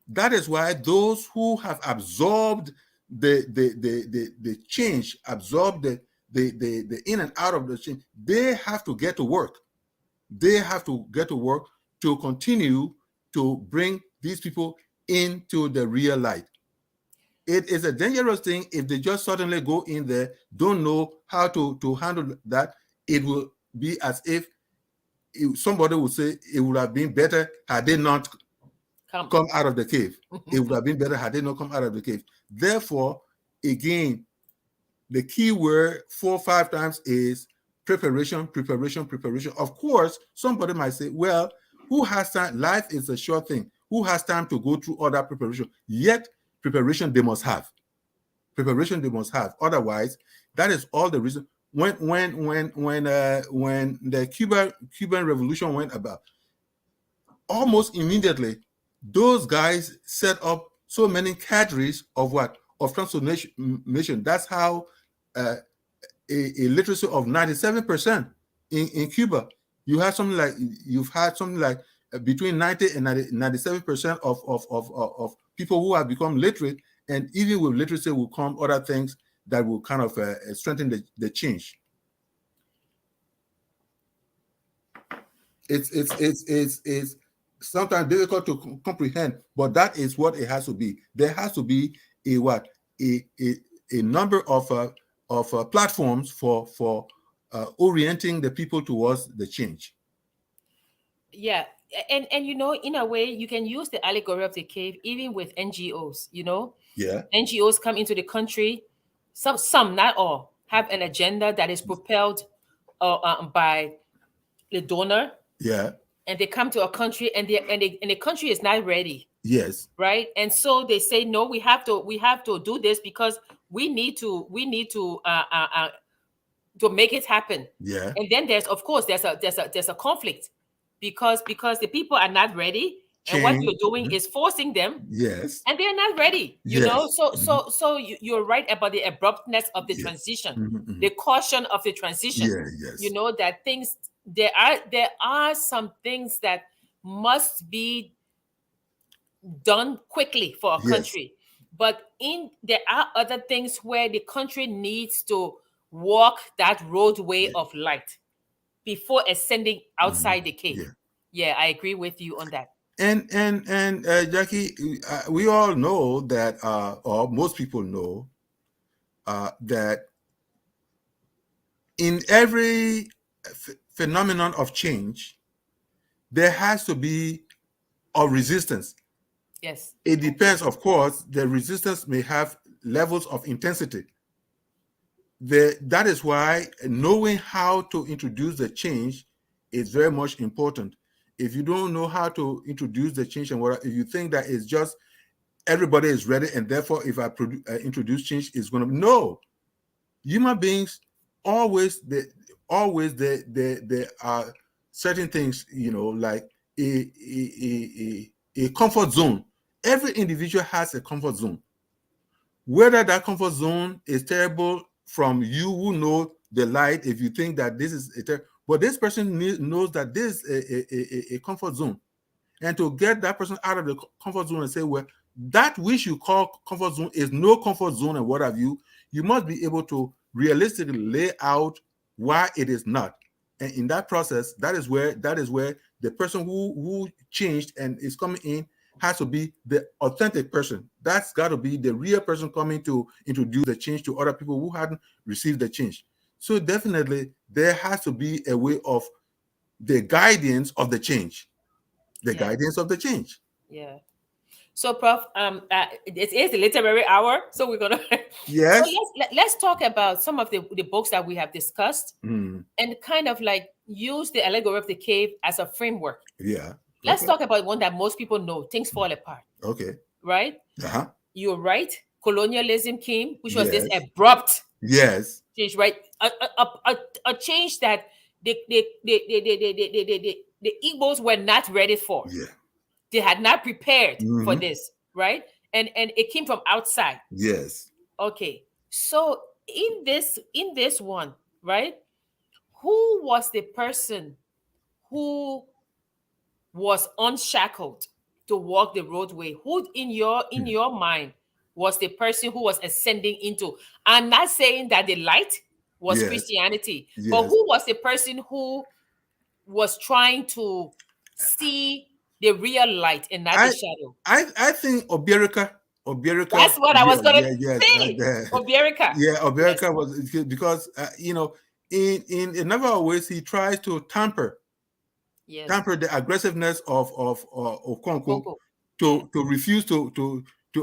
That is why those who have absorbed the change, absorbed the in and out of the change, they have to get to work. They have to get to work to continue to bring these people into the real light. It is a dangerous thing if they just suddenly go in there, don't know how to handle that. It will be as if somebody would say it would have been better had they not come out of the cave. It would have been better had they not come out of the cave. Therefore, again, the key word 4 or 5 times is preparation, preparation, preparation. Of course, somebody might say, well, who has time? Life is a short thing. Who has time to go through all that preparation? Yet, preparation they must have. Preparation they must have. Otherwise, that is all the reason. when the Cuban Revolution went about, almost immediately, those guys set up so many cadres of what? Of transformation. That's how a literacy of 97% in Cuba. You've had something like between 90 and 97% of people who have become literate, and even with literacy will come other things that will kind of strengthen the change. It's sometimes difficult to comprehend, but that is what it has to be. There has to be a what a number of platforms for orienting the people towards the change. Yeah. And in a way, you can use the allegory of the cave even with NGOs. Yeah, NGOs come into the country. Some, not all, have an agenda that is propelled by the donor, yeah, and they come to a country, and the country is not ready, yes, right? And so they say, no, we have to do this because we need to make it happen. yeah, And then there's a conflict, because the people are not ready, and what change. you're doing Mhm. is forcing them, Yes, and they're not ready. yes, You're right about the abruptness of the yes, transition, mhm. the caution of the transition. Yeah, yes, That things, there are some things that must be done quickly for a yes, country, but there are other things where the country needs to walk that roadway yeah, of light before ascending mhm. outside the cave. Yeah. Yeah, I agree with you on that. And Jackie, we all know that, or most people know that in every phenomenon of change, there has to be a resistance. Yes. It depends, of course. The resistance may have levels of intensity. That is why knowing how to introduce the change is very much important. If you don't know how to introduce the change, and what if you think that it's just everybody is ready, and therefore if I introduce change, it's going to no. Human beings there are certain things, like a comfort zone. Every individual has a comfort zone. Whether that comfort zone is terrible from you who know the light, if you think that this is but this person knows that this is a comfort zone. And to get that person out of the comfort zone and say, well, that which you call comfort zone is no comfort zone, and what have you, you must be able to realistically lay out why it is not. And in that process, that is where the person who changed and is coming in has to be the authentic person. That's got to be the real person coming to introduce the change to other people who hadn't received the change. So definitely there has to be a way of the guidance of the change. The Yeah. guidance of the change. Yeah. So, Prof, it is the literary hour, so we're gonna. So Yes. let's talk about some of the books that we have discussed, Mm, and kind of like use the allegory of the cave as a framework. yeah. Let's Okay. talk about one that most people know: Things Fall Apart. Okay. Right? Uh-huh. You're right. Colonialism came, which was this Yes. abrupt Yes. change, right? A change that the Igbos were not ready for. Yeah. They had not prepared for Hmm. this, right? And it came from outside. Yes. Okay. So in this one, right? Who was the person who was unshackled to walk the roadway? Who in your mind was the person who was ascending into? I'm not saying that the light was Yes. Christianity, but Yes. who was the person who was trying to see the real light and not the I shadow? I think Obiorika. That's what I Yeah, was gonna yeah, yes. say. Obiorika. Yeah, Yes. Obiorika was because in a number of ways he tries to Yes. tamper the aggressiveness of Konko Coco. Yeah. to refuse to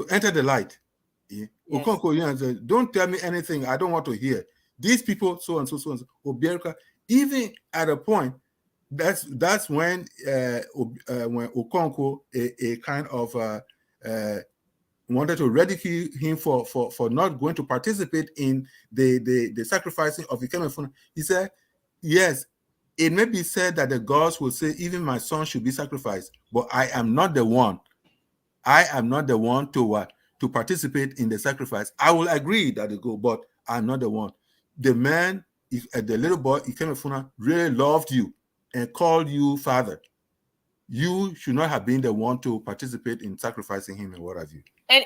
enter the light. Yeah. Yes. Okonko, said, don't tell me anything I don't want to hear. These people, so and so, so and so. Obiorika, even at a point, that's when Okonko, a kind of wanted to ridicule him for not going to participate in the sacrificing of Ikemefuna. He said, yes, it may be said that the gods will say, even my son should be sacrificed, but I am not the one. I am not the one to participate in the sacrifice. I will agree that they go, but I'm not the one. The man, the little boy, Ikemefuna, really loved you and called you father. You should not have been the one to participate in sacrificing him and what have you. And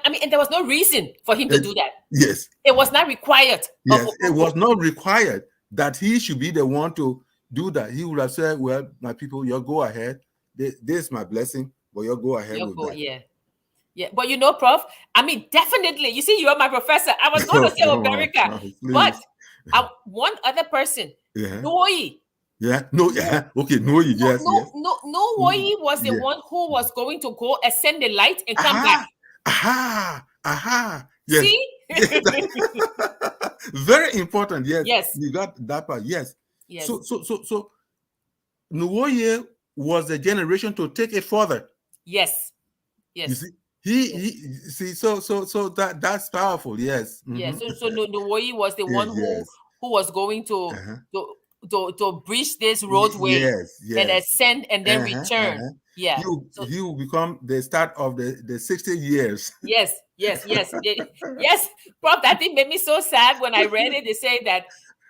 I mean, and there was no reason for him to do that. Yes. It was not required. Yes, it was not required that he should be the one to do that. He would have said, well, my people, you go ahead. This is my blessing, but you go ahead with that. Yeah. Yeah, but you know, Prof, I mean, definitely. You see, you're my professor. I was going to say Oberica, but one other person, Noi. Yeah, no, yeah, okay, Noi, yes, yes. Noi was the one who was going to go ascend the light and come back. Yes. See? Very important, yes. Yes. You got that part, yes. So Nuoye was the generation to take it further. Yes. You see? He see, so that's powerful, yes. Yeah, so Nuoye was the one who was going to bridge this roadway and ascend and then return. Yeah. He will become the start of the 60 years. Yes. Yes, Prof, that thing made me so sad when I read it. They say that,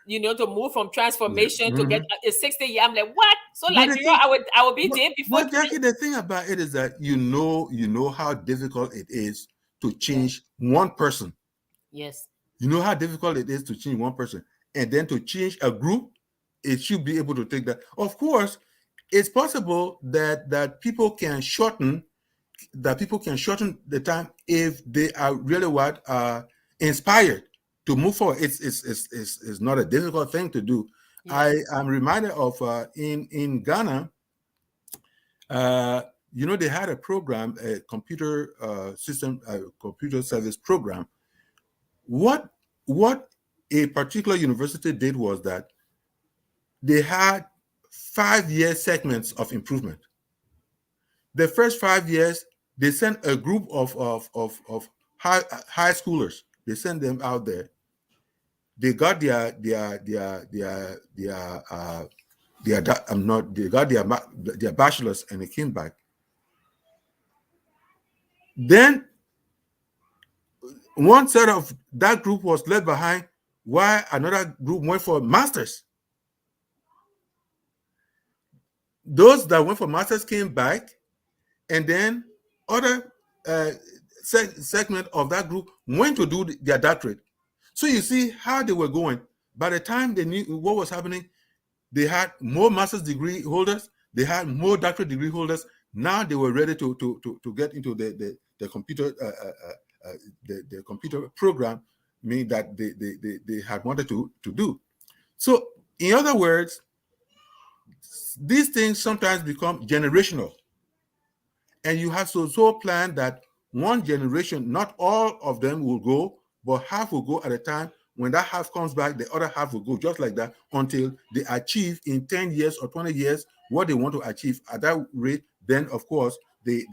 you know, to move from transformation to get a 60 year. I'm like, what? So like, I would be there before. But Jackie, the thing about it is that you know how difficult it is to change one person. Yes. You know how difficult it is to change one person. And then to change a group, it should be able to take that. Of course, it's possible that people can shorten the time if they are really inspired to move forward. It's not a difficult thing to do. Yeah. I am reminded of in Ghana, you know, they had a program, a computer computer service program. What a particular university did was that they had 5-year segments of improvement. The first 5 years, they sent a group of high schoolers. They sent them out there. They got their bachelors, and they came back. Then one set of that group was left behind, while another group went for masters. Those that went for masters came back, and then other segment of that group went to do their doctorate. So you see how they were going. By the time they knew what was happening, they had more master's degree holders, they had more doctorate degree holders. Now they were ready to get into the computer the computer program, meaning that they had wanted to do. So in other words, these things sometimes become generational. And you have to so plan that one generation, not all of them will go, but half will go at a time. When that half comes back, the other half will go just like that until they achieve in 10 years or 20 years what they want to achieve. At that rate, then of course, the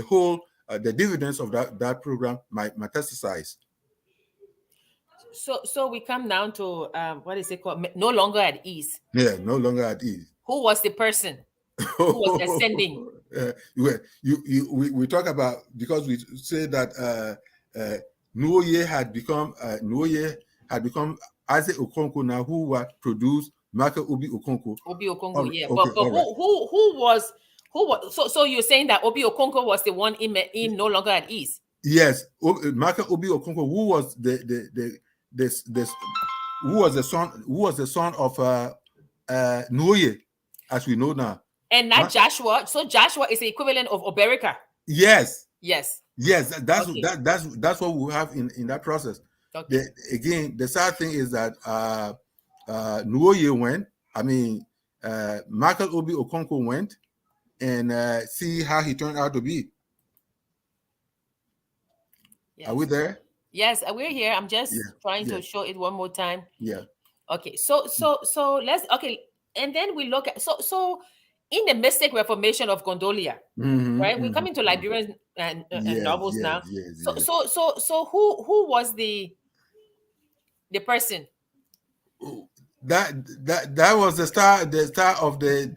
whole the dividends of that program might metastasize. So we come down to what is it called? No longer at ease. Yeah, no longer at ease. Who was the person who was ascending? We talk about, because we say that Nuoye had become Isaac Okonkwo now, who produced Michael Obi Okonkwo. Obi Okonkwo, yeah. Okay, but who was so you're saying that Obi Okonkwo was the one in No Longer at Ease? Yes, Michael Obi Okonkwo, who was who was the son of Nuoye, as we know now. And not Joshua. So Joshua is the equivalent of Oberica. Yes. Yes. Yes, that's what we have in that process. Okay. Again, the sad thing is that Nuoye went. I mean, Michael Obi Okonkwo went, and see how he turned out to be. Yes. Are we there? Yes, we're here. I'm just trying to show it one more time. Yeah. Okay. So let's and then we look at so in the mystic reformation of Gondolia, right? We're coming to Liberian and Yes, novels yes, now. yes, So yes. who was the person? That was the star of the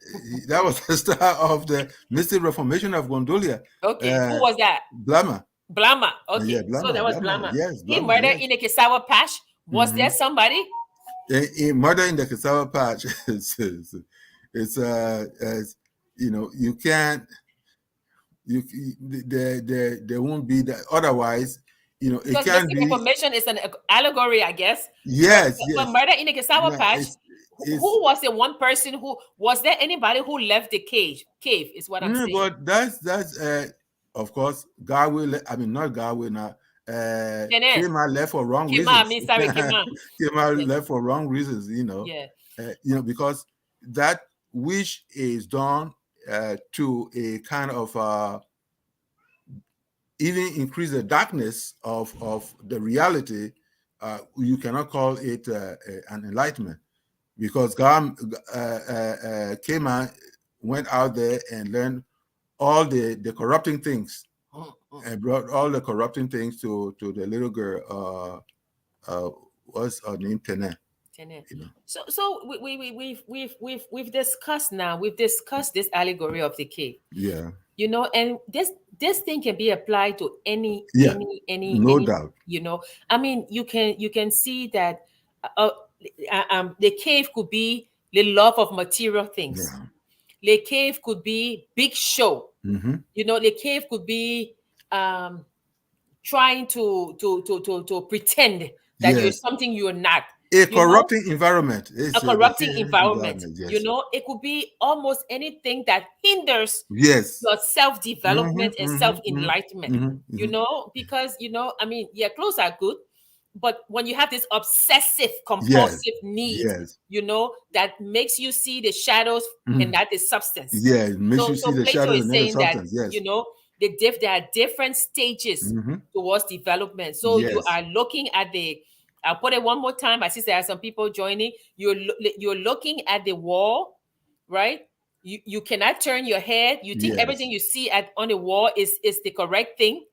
that was the star of the mystic reformation of Gondolia. Okay, who was that? Blama. Blama. Yeah, Okay, so that was Blama. Blama. Yes, He Blama. murdered Yes. in the Kisawa Patch. Was there somebody? In Murder in the Cassava Patch, it's you can't there won't be that otherwise it Because can mystic be. reformation is an allegory, I guess. Yes, But yes. murder in the Kisawa No, Patch. it's Who was the one person who was there? Anybody who left the cave? Cave is what I'm saying. but that's of course God will. I mean, not God will not. Kenan. Came out left for wrong Kima, I reasons. mean, sorry, Kima. Came out Yeah. left for wrong reasons. Yeah. Because that which is done to a kind of even increase the darkness of the reality. You cannot call it an enlightenment, because God came out, went out there and learned all the corrupting things, and brought all the corrupting things to the little girl. What's her name? Tene. Tenet. So we've discussed now. We've discussed this allegory of the cave. Yeah. And this thing can be applied to Yeah. No any. doubt. I mean, you can see that the cave could be the love of material things. Yeah. The cave could be big show. Mm-hmm. The cave could be trying to pretend that you're Yes. something you're not. A You know, corrupting environment. a It's corrupting environment. Yes. It could be almost anything that hinders Yes. your self-development and self-enlightenment. Mm-hmm. Because I mean, yeah, clothes are good, but when you have this obsessive Yes. compulsive need, Yes. that makes you see the shadows and Mhm. not the substance. Yeah, it makes you So see the Plato shadow is and not the saying that substance. Yes. there are different stages Mm-hmm. towards development. So you Yes. are looking at I'll put it one more time. I see there are some people joining. You're looking at the wall, right? You cannot turn your head. You think Yes. everything you see on the wall is the correct thing.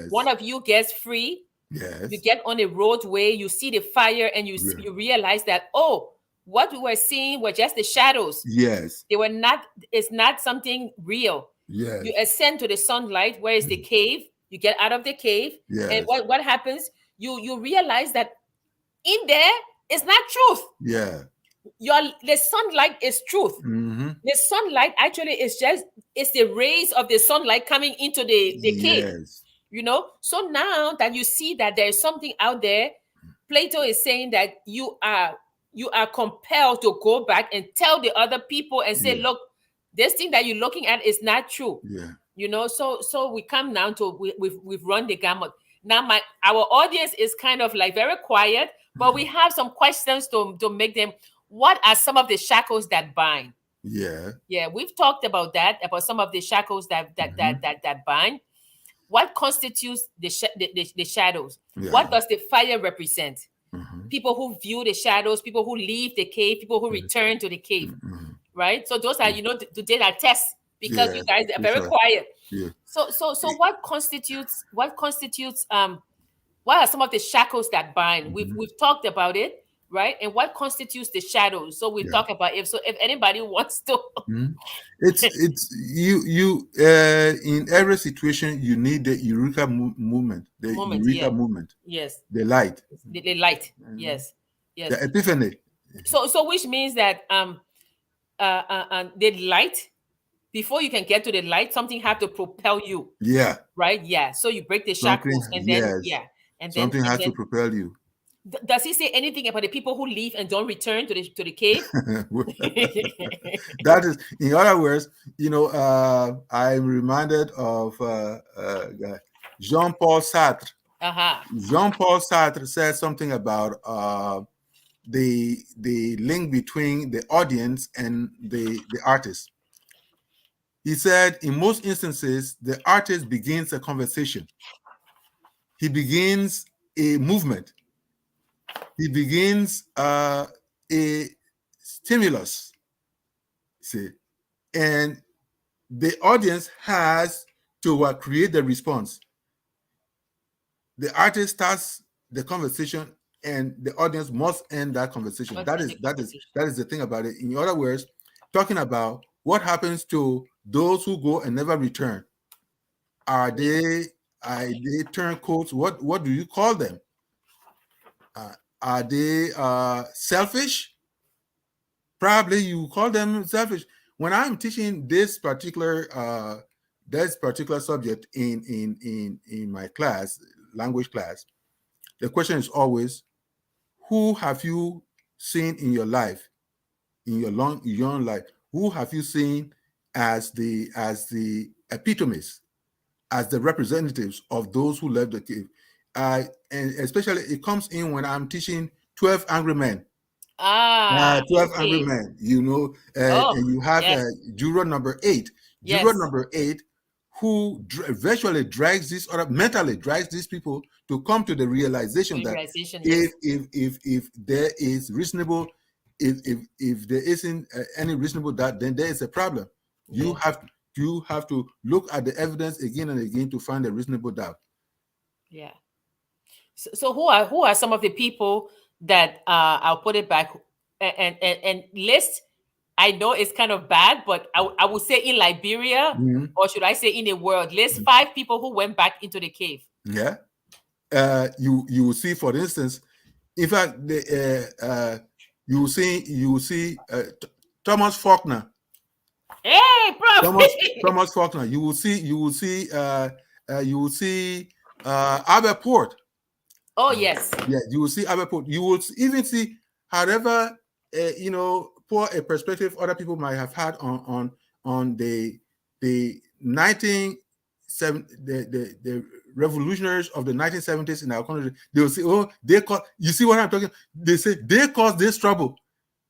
One Yes. of you gets free. You Yes. get on a roadway. You see the fire, and Yeah. you realize that, oh, what we were seeing were just the shadows. Yes. They were not. It's not something real. You Yes. ascend to the sunlight. Where is the cave? You get out of the cave, and Yes. what happens? You realize that in there is not truth. Yeah. The sunlight is truth. Mm-hmm. The sunlight actually is it's the rays of the sunlight coming into the cave. Yes. So now that you see that there is something out there, Plato is saying that you are compelled to go back and tell the other people and say, Yeah. look, this thing that you're looking at is not true. Yeah. So we come down to we've run the gamut. Now our audience is kind of like very quiet, but we have some questions to make them. What are some of the shackles that bind? Yeah. Yeah, we've talked about some of the shackles that bind. What constitutes the shadows? Yeah. What does the fire represent? Mm-hmm. People who view the shadows, people who leave the cave, people who return to the cave, right? So those are today are tests because you guys are very quiet. Yeah. So what constitutes what are some of the shackles that bind? We've talked about it, right? And what constitutes the shadows? So we talk about if anybody wants to. It's you in every situation you need the eureka movement, movement, Yes, the light, the light. Yes, the epiphany. So which means that the light, before you can get to the light, something have to propel you. Yeah. Right. Yeah. So you break the Something. shackles, and then Yes. and something has then to propel you. Does he say anything about the people who leave and don't return to the cave? That is, in other words, I'm reminded of Jean-Paul Sartre. Jean-Paul Sartre said something about the link between the audience and the artist. He said, in most instances, the artist begins a conversation. He begins a movement. He begins a stimulus. See, and the audience has to create the response. The artist starts the conversation, and the audience must end that conversation. Must That end is the that is conversation. that is the thing about it. In other words, talking about what happens to those who go and never return. Are Yeah. they turncoats? What do you call them? Uh, are they selfish? Probably you call them selfish. When I'm teaching this particular subject in my class, language class, the question is always, who have you seen in your life, in your young life? Who have you seen as the epitomes, as the representatives of those who left the cave? And especially it comes in when I'm teaching 12 Angry Men. Ah, 12 Angry okay. Men, Oh, and you have yes, juror number 8. Juror yes. number 8, who virtually drags mentally drags these people to come to the realization that Realization, if yes. there is reasonable, if there isn't any reasonable doubt, then there is a problem. You Yeah, have you have to look at the evidence again and again to find a reasonable doubt. yeah. So who are some of the people that I'll put it back and list? I know it's kind of bad, but I would say in Liberia, Mhm. or should I say in the world, list 5 people who went back into the cave. Yeah. You will see, for instance, in fact, you will see Thomas Faulkner. Hey, Prof. Thomas Faulkner. You will see Albert Port. Oh yes. Yeah, you will see Albert Port. You will even see, however, poor a perspective other people might have had on the the revolutionaries of the 1970s in our country. They will say, "Oh, they caused." You see what I'm talking? They say they caused this trouble.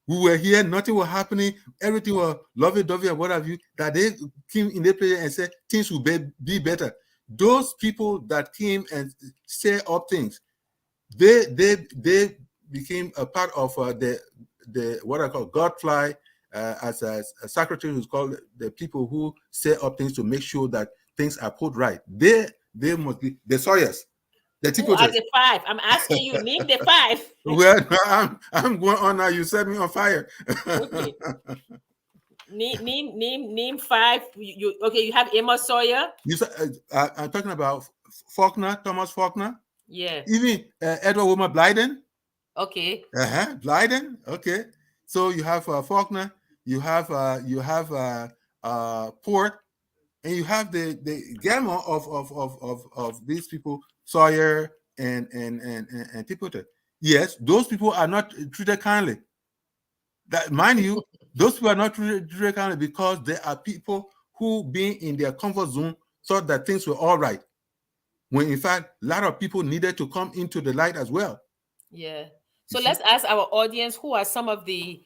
We were here, nothing was happening, everything was lovey-dovey and what have you, that they came in the place and said things will be better. Those people that came and say up things, they became a part of the what I call Godfly, as a secretary who's called the people who say up things to make sure that things are put right. They must be the Sawyers, the Who are Tipotes. the 5? I'm asking you, name the 5. Well, I'm going on now. You set me on fire. Okay. Name 5. Okay, you have Amos Sawyer. You said, I'm talking about Faulkner, Thomas Faulkner, Yeah. even Edward Wilmer Blyden. Okay. Blyden. Okay, so you have Faulkner, you have Port, and you have the gamma of these people, Sawyer and Tipota. Yes, those people are not treated kindly. That, mind you, those people are not treated kindly because there are people who, being in their comfort zone, thought that things were all right, when in fact a lot of people needed to come into the light as well. Yeah. You So see? let's ask our audience, who are some of the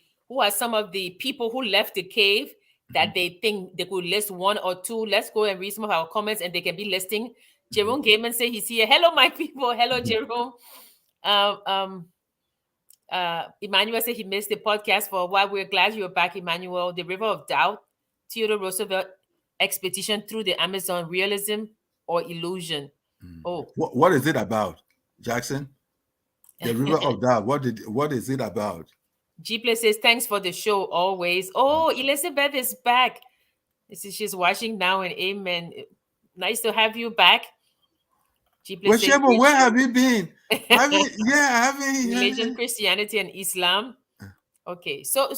people who left the cave that they think they could list one or two. Let's go and read some of our comments, and they can be listing. Mhm. Jerome Gaiman say he's here. Hello, my people. Hello, Jerome. Um, um, Emmanuel said he missed the podcast for a while. We're glad you're back, Emmanuel. The River of Doubt, Theodore Roosevelt expedition through the Amazon, realism or illusion. Oh, What is it about, Jackson? The River of Doubt. What is it about? G Play says thanks for the show always. Oh, Elizabeth is back. She's watching now, and amen. Nice to have you back. G Play Well, says Shebo, great where show. have you been? I Religion, haven't. Christianity, and Islam. Okay, so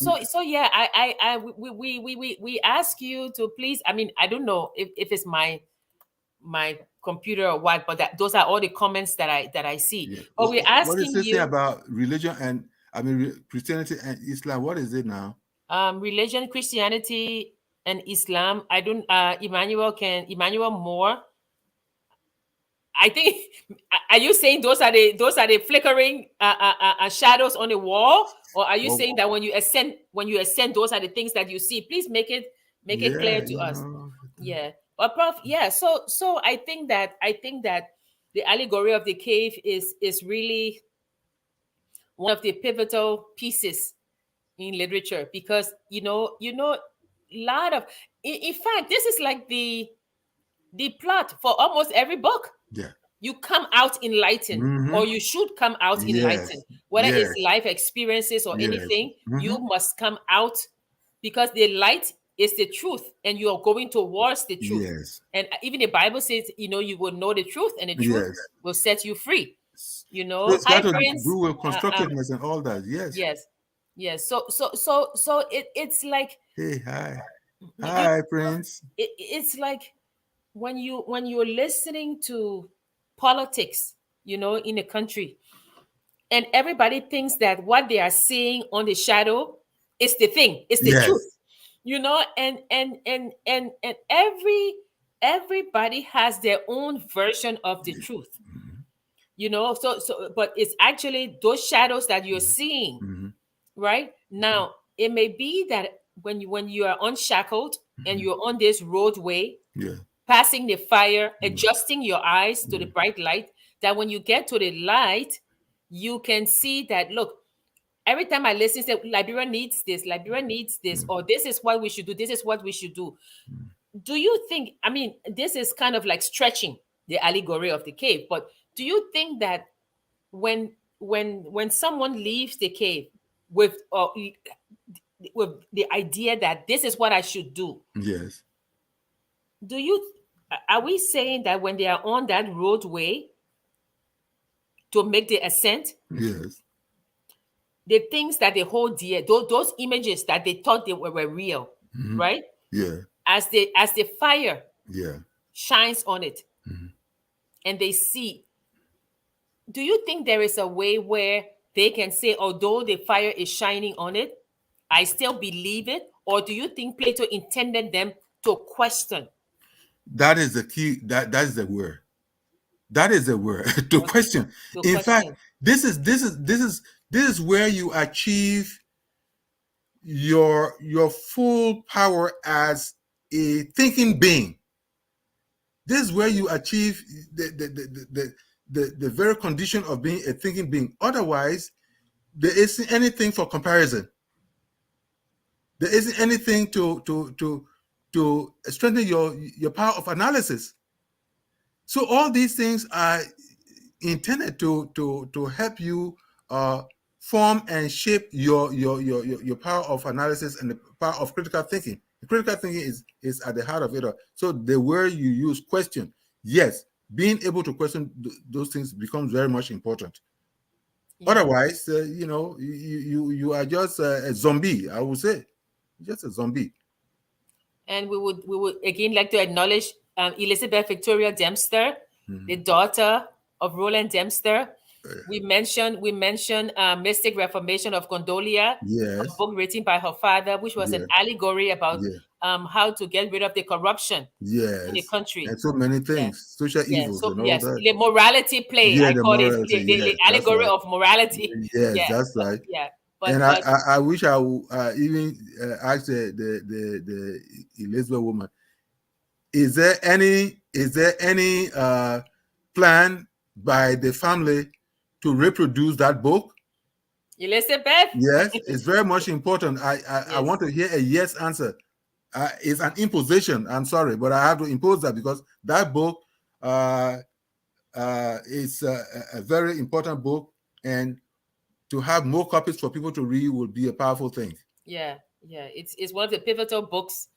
yeah, we ask you to please. I mean, I don't know if it's my computer or what, but those are all the comments that I see. Yeah. But we're What is asking this thing you, about religion and Christianity and Islam? What is it now? religion, Christianity, and Islam. I don't. Emmanuel Moore. I think. Are you saying those are the flickering shadows on the wall, or are you saying Well, that when you ascend, those are the things that you see? Please make it clear yeah, to us. Yeah, but Prof. Yeah, so I think that the allegory of the cave is really one of the pivotal pieces in literature, because lot of, in fact, this is like the plot for almost every book. Yeah. You come out enlightened, Mm-hmm. or you should come out enlightened, Yes. whether it's Yes. life experiences or Yes. anything. Mm-hmm. You must come out, because the light is the truth, and you are going towards the truth. Yes. And even the Bible says, you will know the truth, and the truth Yes. will set you free. So it's got Hi to Prince. do with uh, um constructiveness and all that. Yes. yes, yes. So it's like, Hey, hi. you Hi, Prince. it's like, when you're listening to politics, in a country, and everybody thinks that what they are seeing on the shadow is the thing, is the truth. Yes. And everybody has their own version of the truth. So but it's actually those shadows that you're seeing. Mm-hmm. Right now, it may be that when you are unshackled and Mm-hmm. you're on this roadway, Yeah. passing the fire, Mm-hmm. adjusting your eyes to the Yeah. bright light, that when you get to the light, you can see that, look, every time I listen, say, Liberia needs this, Liberia needs this, or this is what we should do, this is what we should do. Do you think, I mean, this is kind of like stretching the allegory of the cave, but do you think that when someone leaves the cave with the idea that this is what I should do, Yes. do you are we saying that when they are on that roadway to make the ascent, Yes. the things that they hold dear, those images that they thought they were real, Mm-hmm. right? Yeah. As the fire Yeah. shines on it, Mm-hmm. and they see, do you think there is a way where they can say, although the fire is shining on it, I still believe it? Or do you think Plato intended them to question? That is the key. That is the word. That is the word to Okay, question. to In fact, question. this is where you achieve your full power as a thinking being. This is where you achieve the very condition of being a thinking being. Otherwise, there isn't anything for comparison. There isn't anything to strengthen your power of analysis. So all these things are intended to help you uh, form and shape your power of analysis and the power of critical thinking. The critical thinking is at the heart of it all. So the word you use, question, yes, being able to question those things becomes very much important. Yeah. Otherwise, you are just a zombie. I would say, just a zombie. And we would again like to acknowledge Elizabeth Victoria Dempster, the Mhm. daughter of Roland Dempster. We mentioned Mystic Reformation of Gondolia, a Yes, book written by her father, which was an yeah, allegory about yeah, how to get rid of the corruption in the yes, country. and so many Yeah, things, social yeah. evils So and all yes, that. the morality play, Yeah, I the call it morality. the Yes, that's allegory right. of morality. Yes, Yeah, that's but right. yeah, And but I, but I, I wish I would even ask the Elizabeth woman, is there any plan by the family to reproduce that book? Elizabeth, Yes, it's very much important. I yes, want to hear a yes answer. It's an imposition. I'm sorry, but I have to impose that because that book uh, is a very important book, and to have more copies for people to read will be a powerful thing. yeah. It's one of the pivotal books,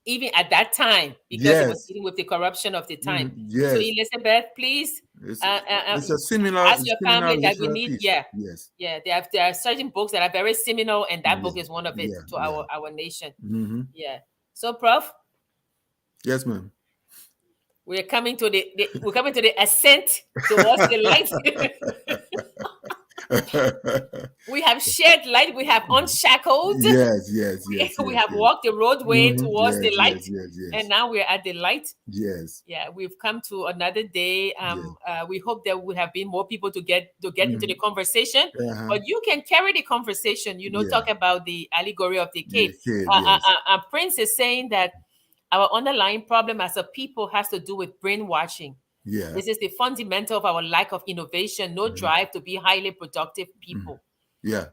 even at that time, because it was Yes. dealing with the corruption of the time. So Yes. Elizabeth, please, It's uh, uh, uh, it's a similar ask your family that we literary need. piece. Yeah, Yes. yeah. There are certain books that are very seminal, and that book Yeah. is one of it Yeah. to Yeah. our nation. Hmm. Yeah. So, Prof, Yes, ma'am. we're coming to the ascent towards the light. We have shared light. We have unshackled. Yes. Yes. Yes. We Yes. have Yes. walked the roadway Hmm. towards the Yes. light, Yes. Yes. and Yes. now we're at the light. Yes. Yeah, we've come to another day. Yes. We hope there would have been more people to get into the Hmm. conversation, Uh-huh. but you can carry the conversation. Yeah. Talk about the allegory of the cave. The cave. Yes. Prince is saying that our underlying problem as a people has to do with brainwashing. Yeah. This is the fundamental of our lack of innovation, no Mhm. drive to be highly productive Mhm. people. Yeah.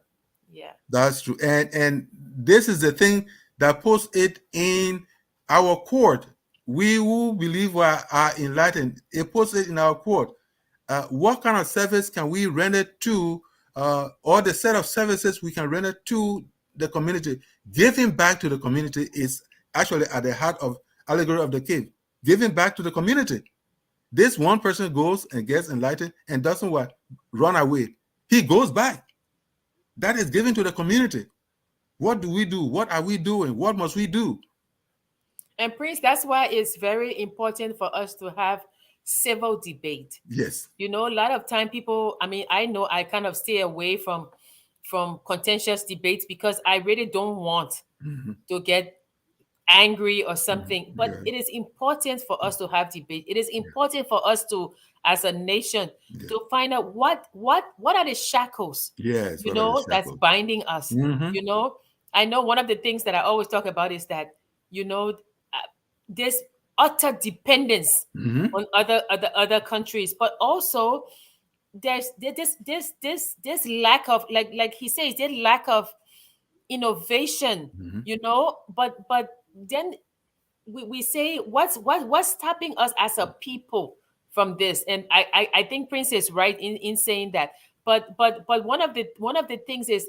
Yeah, That's true. And this is the thing. that post it in our court. We who believe we are enlightened, it posts it in our court. What kind of service can we render to, or the set of services we can render to the community? Giving back to the community is actually at the heart of allegory of the cave. Giving back to the community. This one person goes and gets enlightened and doesn't what? Run away. He goes back. That is giving to the community. What do we do? What are we doing? What must we do? And Prince, that's why it's very important for us to have civil debate. Yes. You know, a lot of time people, I mean, I know I kind of stay away from contentious debates because I really don't want to get angry or something. But Yeah. it is important for us to have debate. It is important for us to, as a nation, Yeah. to find out what are the shackles, Yes. you What are the know, that's shackles? binding us. You know, I know one of the things that I always talk about is that, you know, this utter dependence on other countries, but also there's this lack of, like he says, this lack of innovation, you know. But then we say what's stopping us as a people from this. And I think Prince is right in saying that. But one of the things is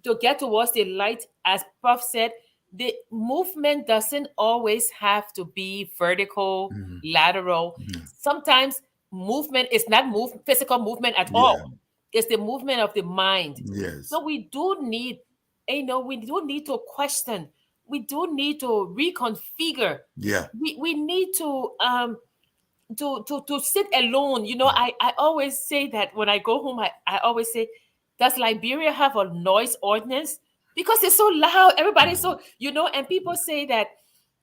to get towards the light, as Prof said, the movement doesn't always have to be vertical, lateral. Sometimes movement is not physical movement at Yeah. all. It's the movement of the mind. Yes. So we do need, we do need to question. We do need to reconfigure. Yeah. We need to sit alone. You know, I always say that when I go home, I always say, does Liberia have a noise ordinance? Because it's so loud, everybody's so, you know. And people say that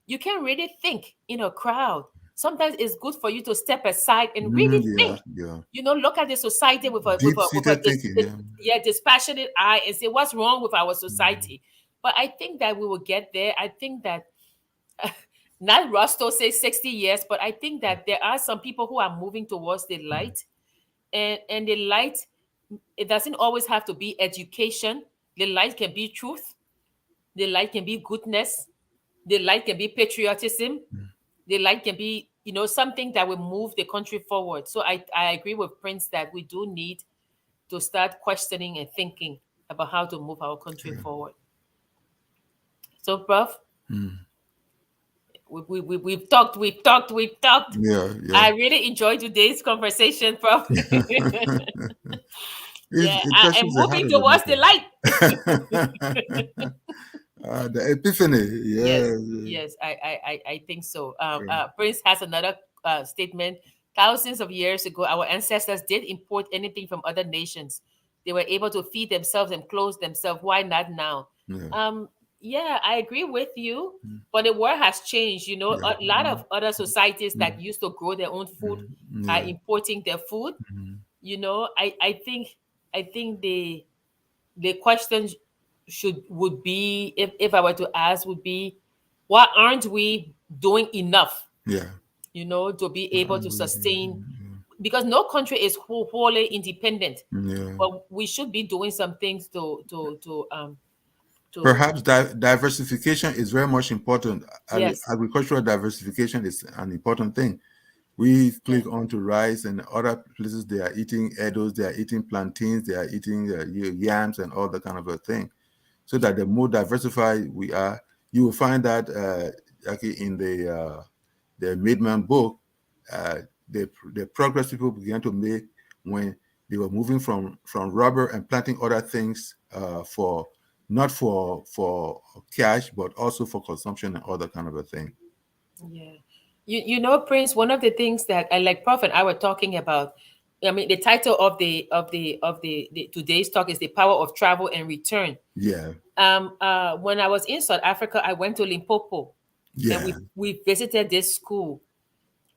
you can't really think in a crowd. Sometimes it's good for you to step aside and really Yeah. think. Yeah. You know, look at the society with a with Deep a with a seated thinking. Yeah. yeah, dispassionate eye and say what's wrong with our society. But I think that we will get there. I think that not Rusto say 60 years, but I think that there are some people who are moving towards the light. And the light, it doesn't always have to be education. The light can be truth. The light can be goodness. The light can be patriotism. The light can be, you know, something that will move the country forward. So I agree with Prince that we do need to start questioning and thinking about how to move our country forward. So, Prof, we've talked. Yeah. Yeah. I really enjoyed today's conversation, Prof. Yeah, It and touches the heart moving of the towards the light. matter. The epiphany. Yes, Yeah. yes, I think so. Prince has another statement. Thousands of years ago, our ancestors did import anything from other nations. They were able to feed themselves and clothe themselves. Why not now? Yeah. Um, yeah, I agree with you. But the world has changed. You know, Yeah. a lot of other societies that used to grow their own food are Yeah. importing their food. You know, I think the question would be, if I were to ask, would be, why aren't we doing enough, Yeah. you know, to be able to sustain, because no country is wholly independent, Yeah. but we should be doing some things to Perhaps diversification is very much important. yes, Agricultural diversification is an important thing. We yeah, click on to rice and other places, they are eating edos, they are eating plantains, they are eating yams and all that kind of a thing. So that the more diversified we are, you will find that actually in the Midman book, uh, the progress people began to make when they were moving from rubber and planting other things for not for cash but also for consumption and other kind of a thing. yeah. You know, Prince, one of the things that I, like Prof and I were talking about, I mean, the title of the today's talk is the power of travel and return. Yeah, When I was in South Africa, I went to Limpopo, and yeah, we visited this school.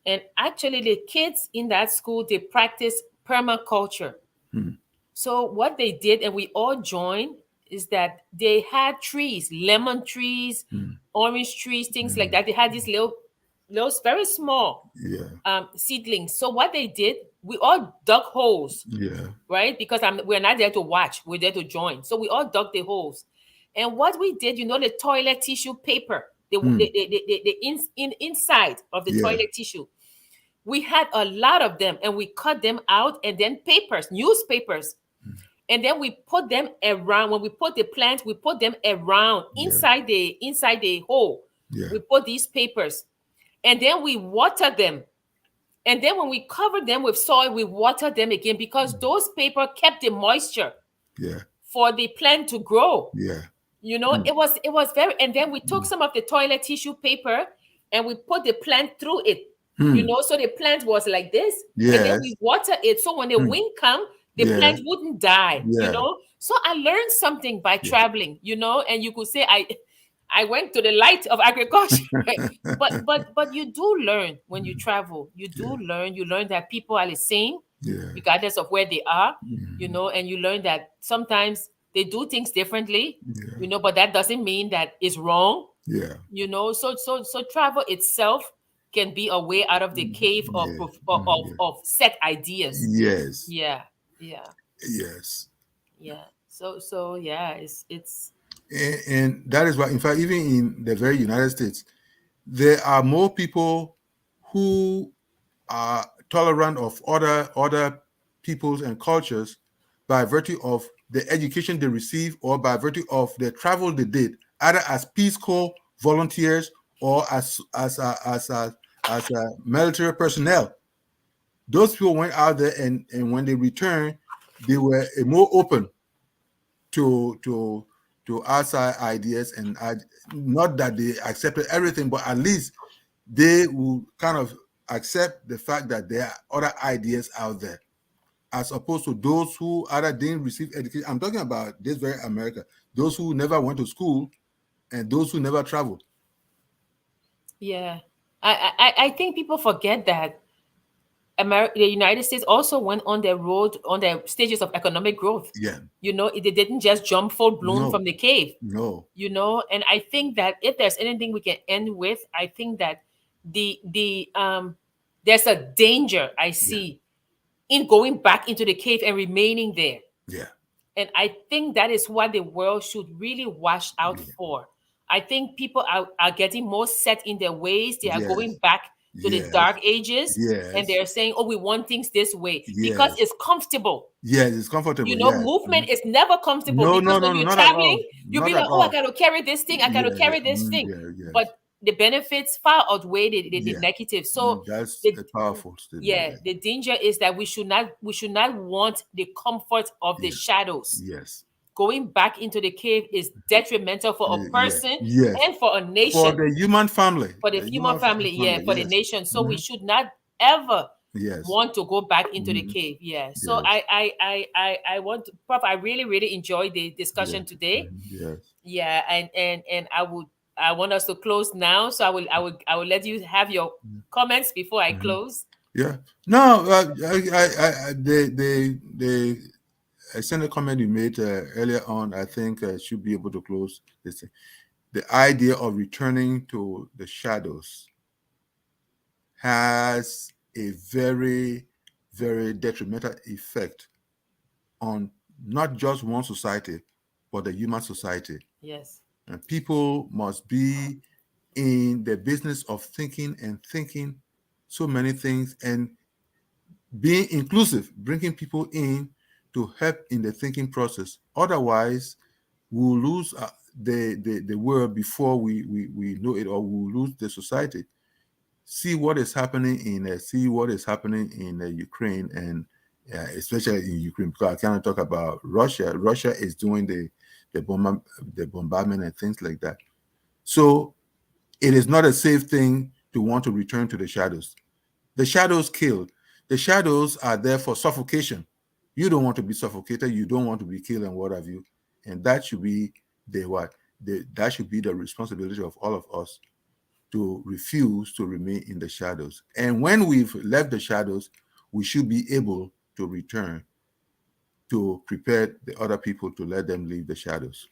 And actually, the kids in that school, they practice permaculture. So what they did, and we all joined, is that they had trees, lemon trees, orange trees, things like that. They had these little very small yeah, seedlings. So what they did, we all dug holes, yeah, right? Because we're not there to watch, we're there to join. So we all dug the holes. And what we did, the toilet tissue paper, Hmm. inside of the Yeah. toilet tissue, we had a lot of them, and we cut them out, and then papers, newspapers, and then we put them around. When we put the plants, we put them around Yeah. inside the hole. Yeah. We put these papers, and then we water them. And then when we cover them with soil, we water them again, because those paper kept the moisture Yeah. for the plant to grow. Yeah. Hmm. It was very. And then we took some of the toilet tissue paper, and we put the plant through it. Hmm. So the plant was like this, and then we Yes. water it, so when the Hmm. wind come, the Yeah. plant wouldn't die. Yeah. So I learned something by Yeah. traveling. And you could say I went to the light of agriculture. But you do learn when you travel. You do Yeah. learn. You learn that people are the same, Yeah. regardless of where they are. Mhm. And you learn that sometimes they do things differently. Yeah. But that doesn't mean that it's wrong. Yeah. So travel itself can be a way out of the cave of Yeah. Yeah. of set ideas. Yes. Yeah, yeah, Yes. yeah. So yeah, it's And that is why, in fact, even in the very United States, there are more people who are tolerant of other peoples and cultures by virtue of the education they receive or by virtue of the travel they did, either as Peace Corps volunteers or as military personnel. Those people went out there, and when they returned, they were more open to outside ideas, and not that they accepted everything, but at least they will kind of accept the fact that there are other ideas out there, as opposed to those who either didn't receive education. I'm talking about this very America, those who never went to school and those who never traveled. yeah. I think people forget that the United States also went on their road, on their stages of economic growth. Yeah. They didn't just jump full blown No. from the cave. No. And I think that if there's anything we can end with, I think that there's a danger I Yeah. see in going back into the cave and remaining there. Yeah. And I think that is what the world should really watch out Yeah. for. I think people are getting more set in their ways. They are going Yes. back to the Yes. dark ages, and Yes. they're saying, oh, we want things this way because Yes. it's comfortable. Yes. It's comfortable. Yes. Movement is never comfortable, No. because No. when No. No. you're Not at all. traveling, you'll be Not like, at oh, I all. got to carry this thing, I got to Yeah. carry this thing. Yeah. Yes. But the benefits far outweigh the Yeah. negatives. So That's the a powerful statement. yeah, the danger is that we should not want the comfort of the Yeah. shadows. Yes. Going back into the cave is detrimental for a Yeah. person Yes. and for a For nation, the human family. for the The human family, yeah, family. for the Yes. nation. So we Mhm. should not ever Yes. want to go back into the Mhm. cave. Yeah. So Yes. I want to, Prof, I really, really enjoyed the Yes. discussion today. Yes. Yeah, and I want us to close now. So I will let you have your comments before I Mhm. close. Yeah. No. The extended comment you made earlier on, I think should be able to close this thing. The idea of returning to the shadows has a very, very detrimental effect on not just one society, but the human society. Yes. And people must be in the business of thinking so many things, and being inclusive, bringing people in to help in the thinking process. Otherwise, we'll lose the world before we know it, or we'll lose the society. See what is happening in Ukraine, and especially in Ukraine, because I cannot talk about Russia. Russia is doing the bombardment and things like that. So it is not a safe thing to want to return to the shadows. The shadows kill. The shadows are there for suffocation. You don't want to be suffocated. You don't want to be killed, and what have you. And that should be that should be the responsibility of all of us, to refuse to remain in the shadows. And when we've left the shadows, we should be able to return to prepare the other people to let them leave the shadows.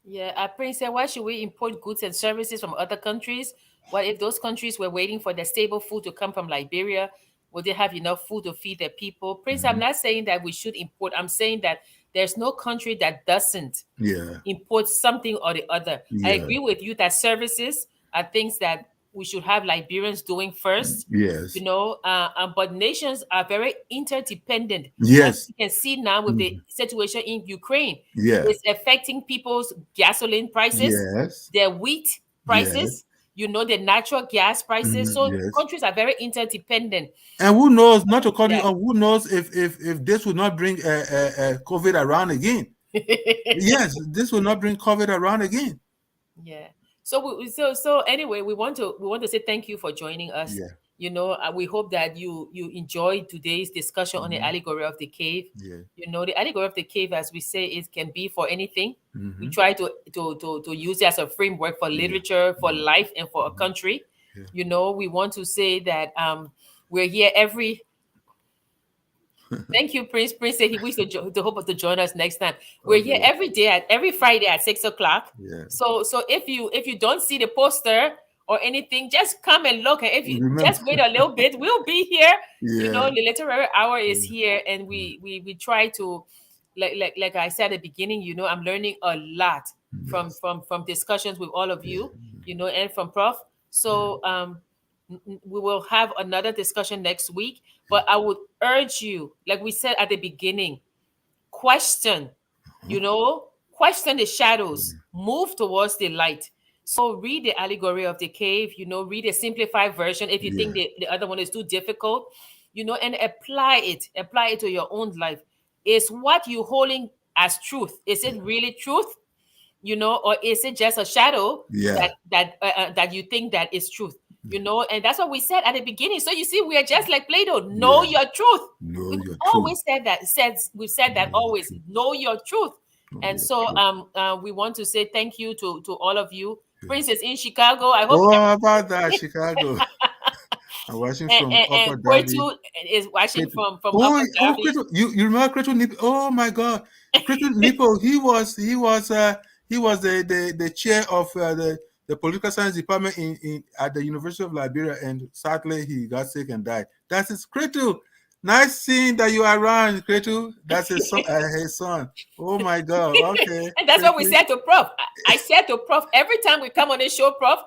Yeah, Prince said, why should we import goods and services from other countries? What if those countries were waiting for their stable food to come from Liberia? Would they have enough food to feed their people? Prince, I'm Mhm. not saying that we should import. I'm saying that There's no country that doesn't Yeah. import something or the other. I Yeah. agree with you that services are things that we should have Liberians doing first, Yes. but nations are very interdependent. As Yes. you can see now with the Mhm. situation in Ukraine, Yeah. it's affecting people's gasoline prices, Yes. their wheat Yes. prices, the natural gas prices. So Yes. countries are very interdependent. And who knows, not to cut you Yeah. off, who knows if this will not bring COVID around again. Yes, this will not bring COVID around again. Yeah. So anyway, we want to say thank you for joining us. Yeah. We hope that you enjoyed today's discussion on the Mhm. allegory of the cave. Yeah. The allegory of the cave, as we say, it can be for anything. We Hmm. try to use it as a framework for Yeah. literature, for Yeah. life, and for a Mhm. country. Yeah. We want to say that we're here every. Thank you, Prince. Prince said he wishes to hope to join us next time. We're here Okay. every Friday at 6 o'clock. Yeah. So if you don't see the poster or anything, just come and look. And if you Remember. just wait a little bit, we'll be here. Yeah. The literary hour is Yeah. here, and we try to, like I said at the beginning. I'm learning a lot from Yes. from from discussions with all of Yeah. you. And from Prof. Yeah. So we will have another discussion next week. But I would urge you, like we said at the beginning, question, Uh-huh. question the shadows, Yeah. move towards the light. So read the allegory of the cave, read a simplified version if you think Yeah. the other one is too difficult, and apply it to your own life. Is what you holding as truth? Is it really truth? Or is it just a shadow Yeah. that you think that is truth? And that's what we said at the beginning. So you see, we are just like Plato. Know Yeah. your truth. Know We've your truth. always said that. We've said that Know your always. truth. Know your truth. Know And your so truth. we want to say thank you to all of you. Yeah. Prince is in Chicago. I hope Oh, how about that, Chicago? I'm watching and, from and, Upper and Darby. Kwetu is watching Cretu. from Oh, Upper oh, Darby. Cretu. You remember Cretu Nipple? Oh my God, Cretu Nipple. He was the chair of the political science department in at the University of Liberia, and sadly he got sick and died. That's his Cretu. Nice seeing that you are around, Cretu. That's his son. His son. Oh my God. Okay, And that's what we Cretu. said to Prof. I said to Prof, every time we come on this show, Prof,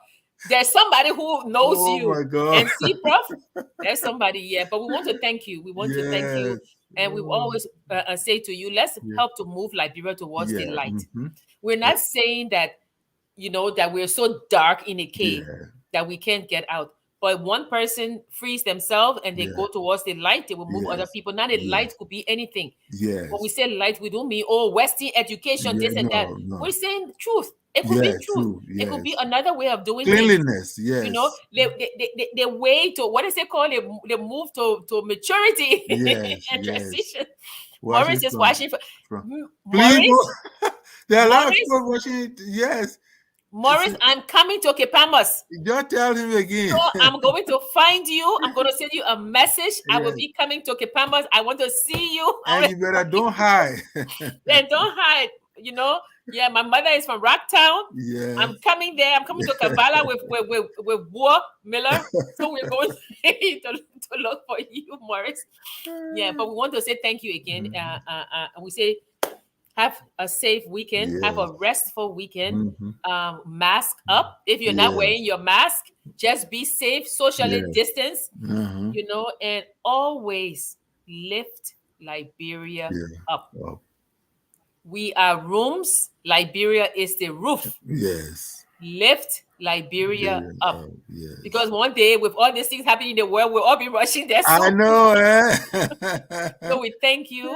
there's somebody who knows Oh you. my God. And see, Prof, there's somebody here. But we want to thank you. We want to thank you. Yes. And we Oh, always say to you, let's yeah. help to move Liberia towards the Yeah. light. Hmm. We're not saying that, that we're so dark in a cave Yeah. that we can't get out. But one person frees themselves and they Yeah. go towards the light, they will move other Yes. people. Now the Yeah. light could be anything. When we Yes. say light, we don't mean Western education, Yeah. this and that. No. No. We're saying truth. It could be Yeah. truth. True. It could be Yes. another way of doing things. Cleanliness. Yes. The way to, what is it called? The move to maturity Yes. and Yes. transition. Watching Morris is watching for from people. Morris. There are a lot of Morris. people watching it. Yes. Morris, I'm coming to Kepamas. Just tell him again. So I'm going to find you. I'm going to send you a message. I will Yes. be coming to Kepamas. I want to see you. And you better don't hide. And don't hide. Yeah, my mother is from Rocktown. Yes. I'm coming there. I'm coming to Kavala with War Miller. So we're going to look for you, Morris. Yeah, but we want to say thank you again. And we say have a safe weekend. Have a Yes. restful weekend. Hmm. Mask up. If you're not Yes. wearing your mask, just be safe, socially Yes. distance, Uh-huh. and always lift Liberia Yeah. up. Oh, We are rooms. Liberia is the roof. yes. Lift Liberia Very, up. yes. Because one day, with all these things happening in the world, we'll all be rushing there I soon. know, eh? So we thank you,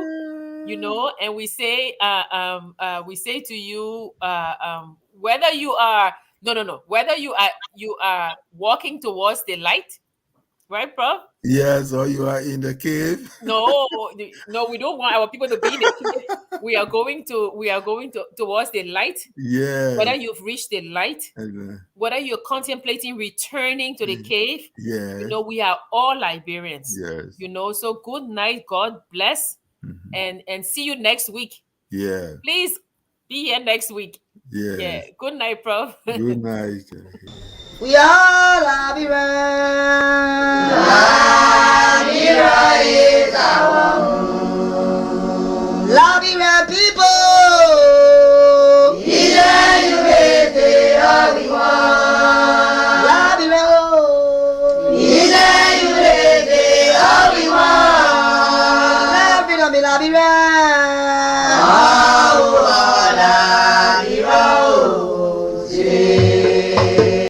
and we say to you, whether you are no, whether you are walking towards the light, right, Prof? Yes, or you are in the cave. No, we don't want our people to be in the cave. We are going towards the light. Whether Yes. you've reached the light, And, whether you're contemplating returning to the cave, yes. we are all Liberians. Yes. So good night, God bless, Mhm. and see you next week. Yeah. Please be here next week. Yeah. Yes. Good night, Prof. Good night. We all are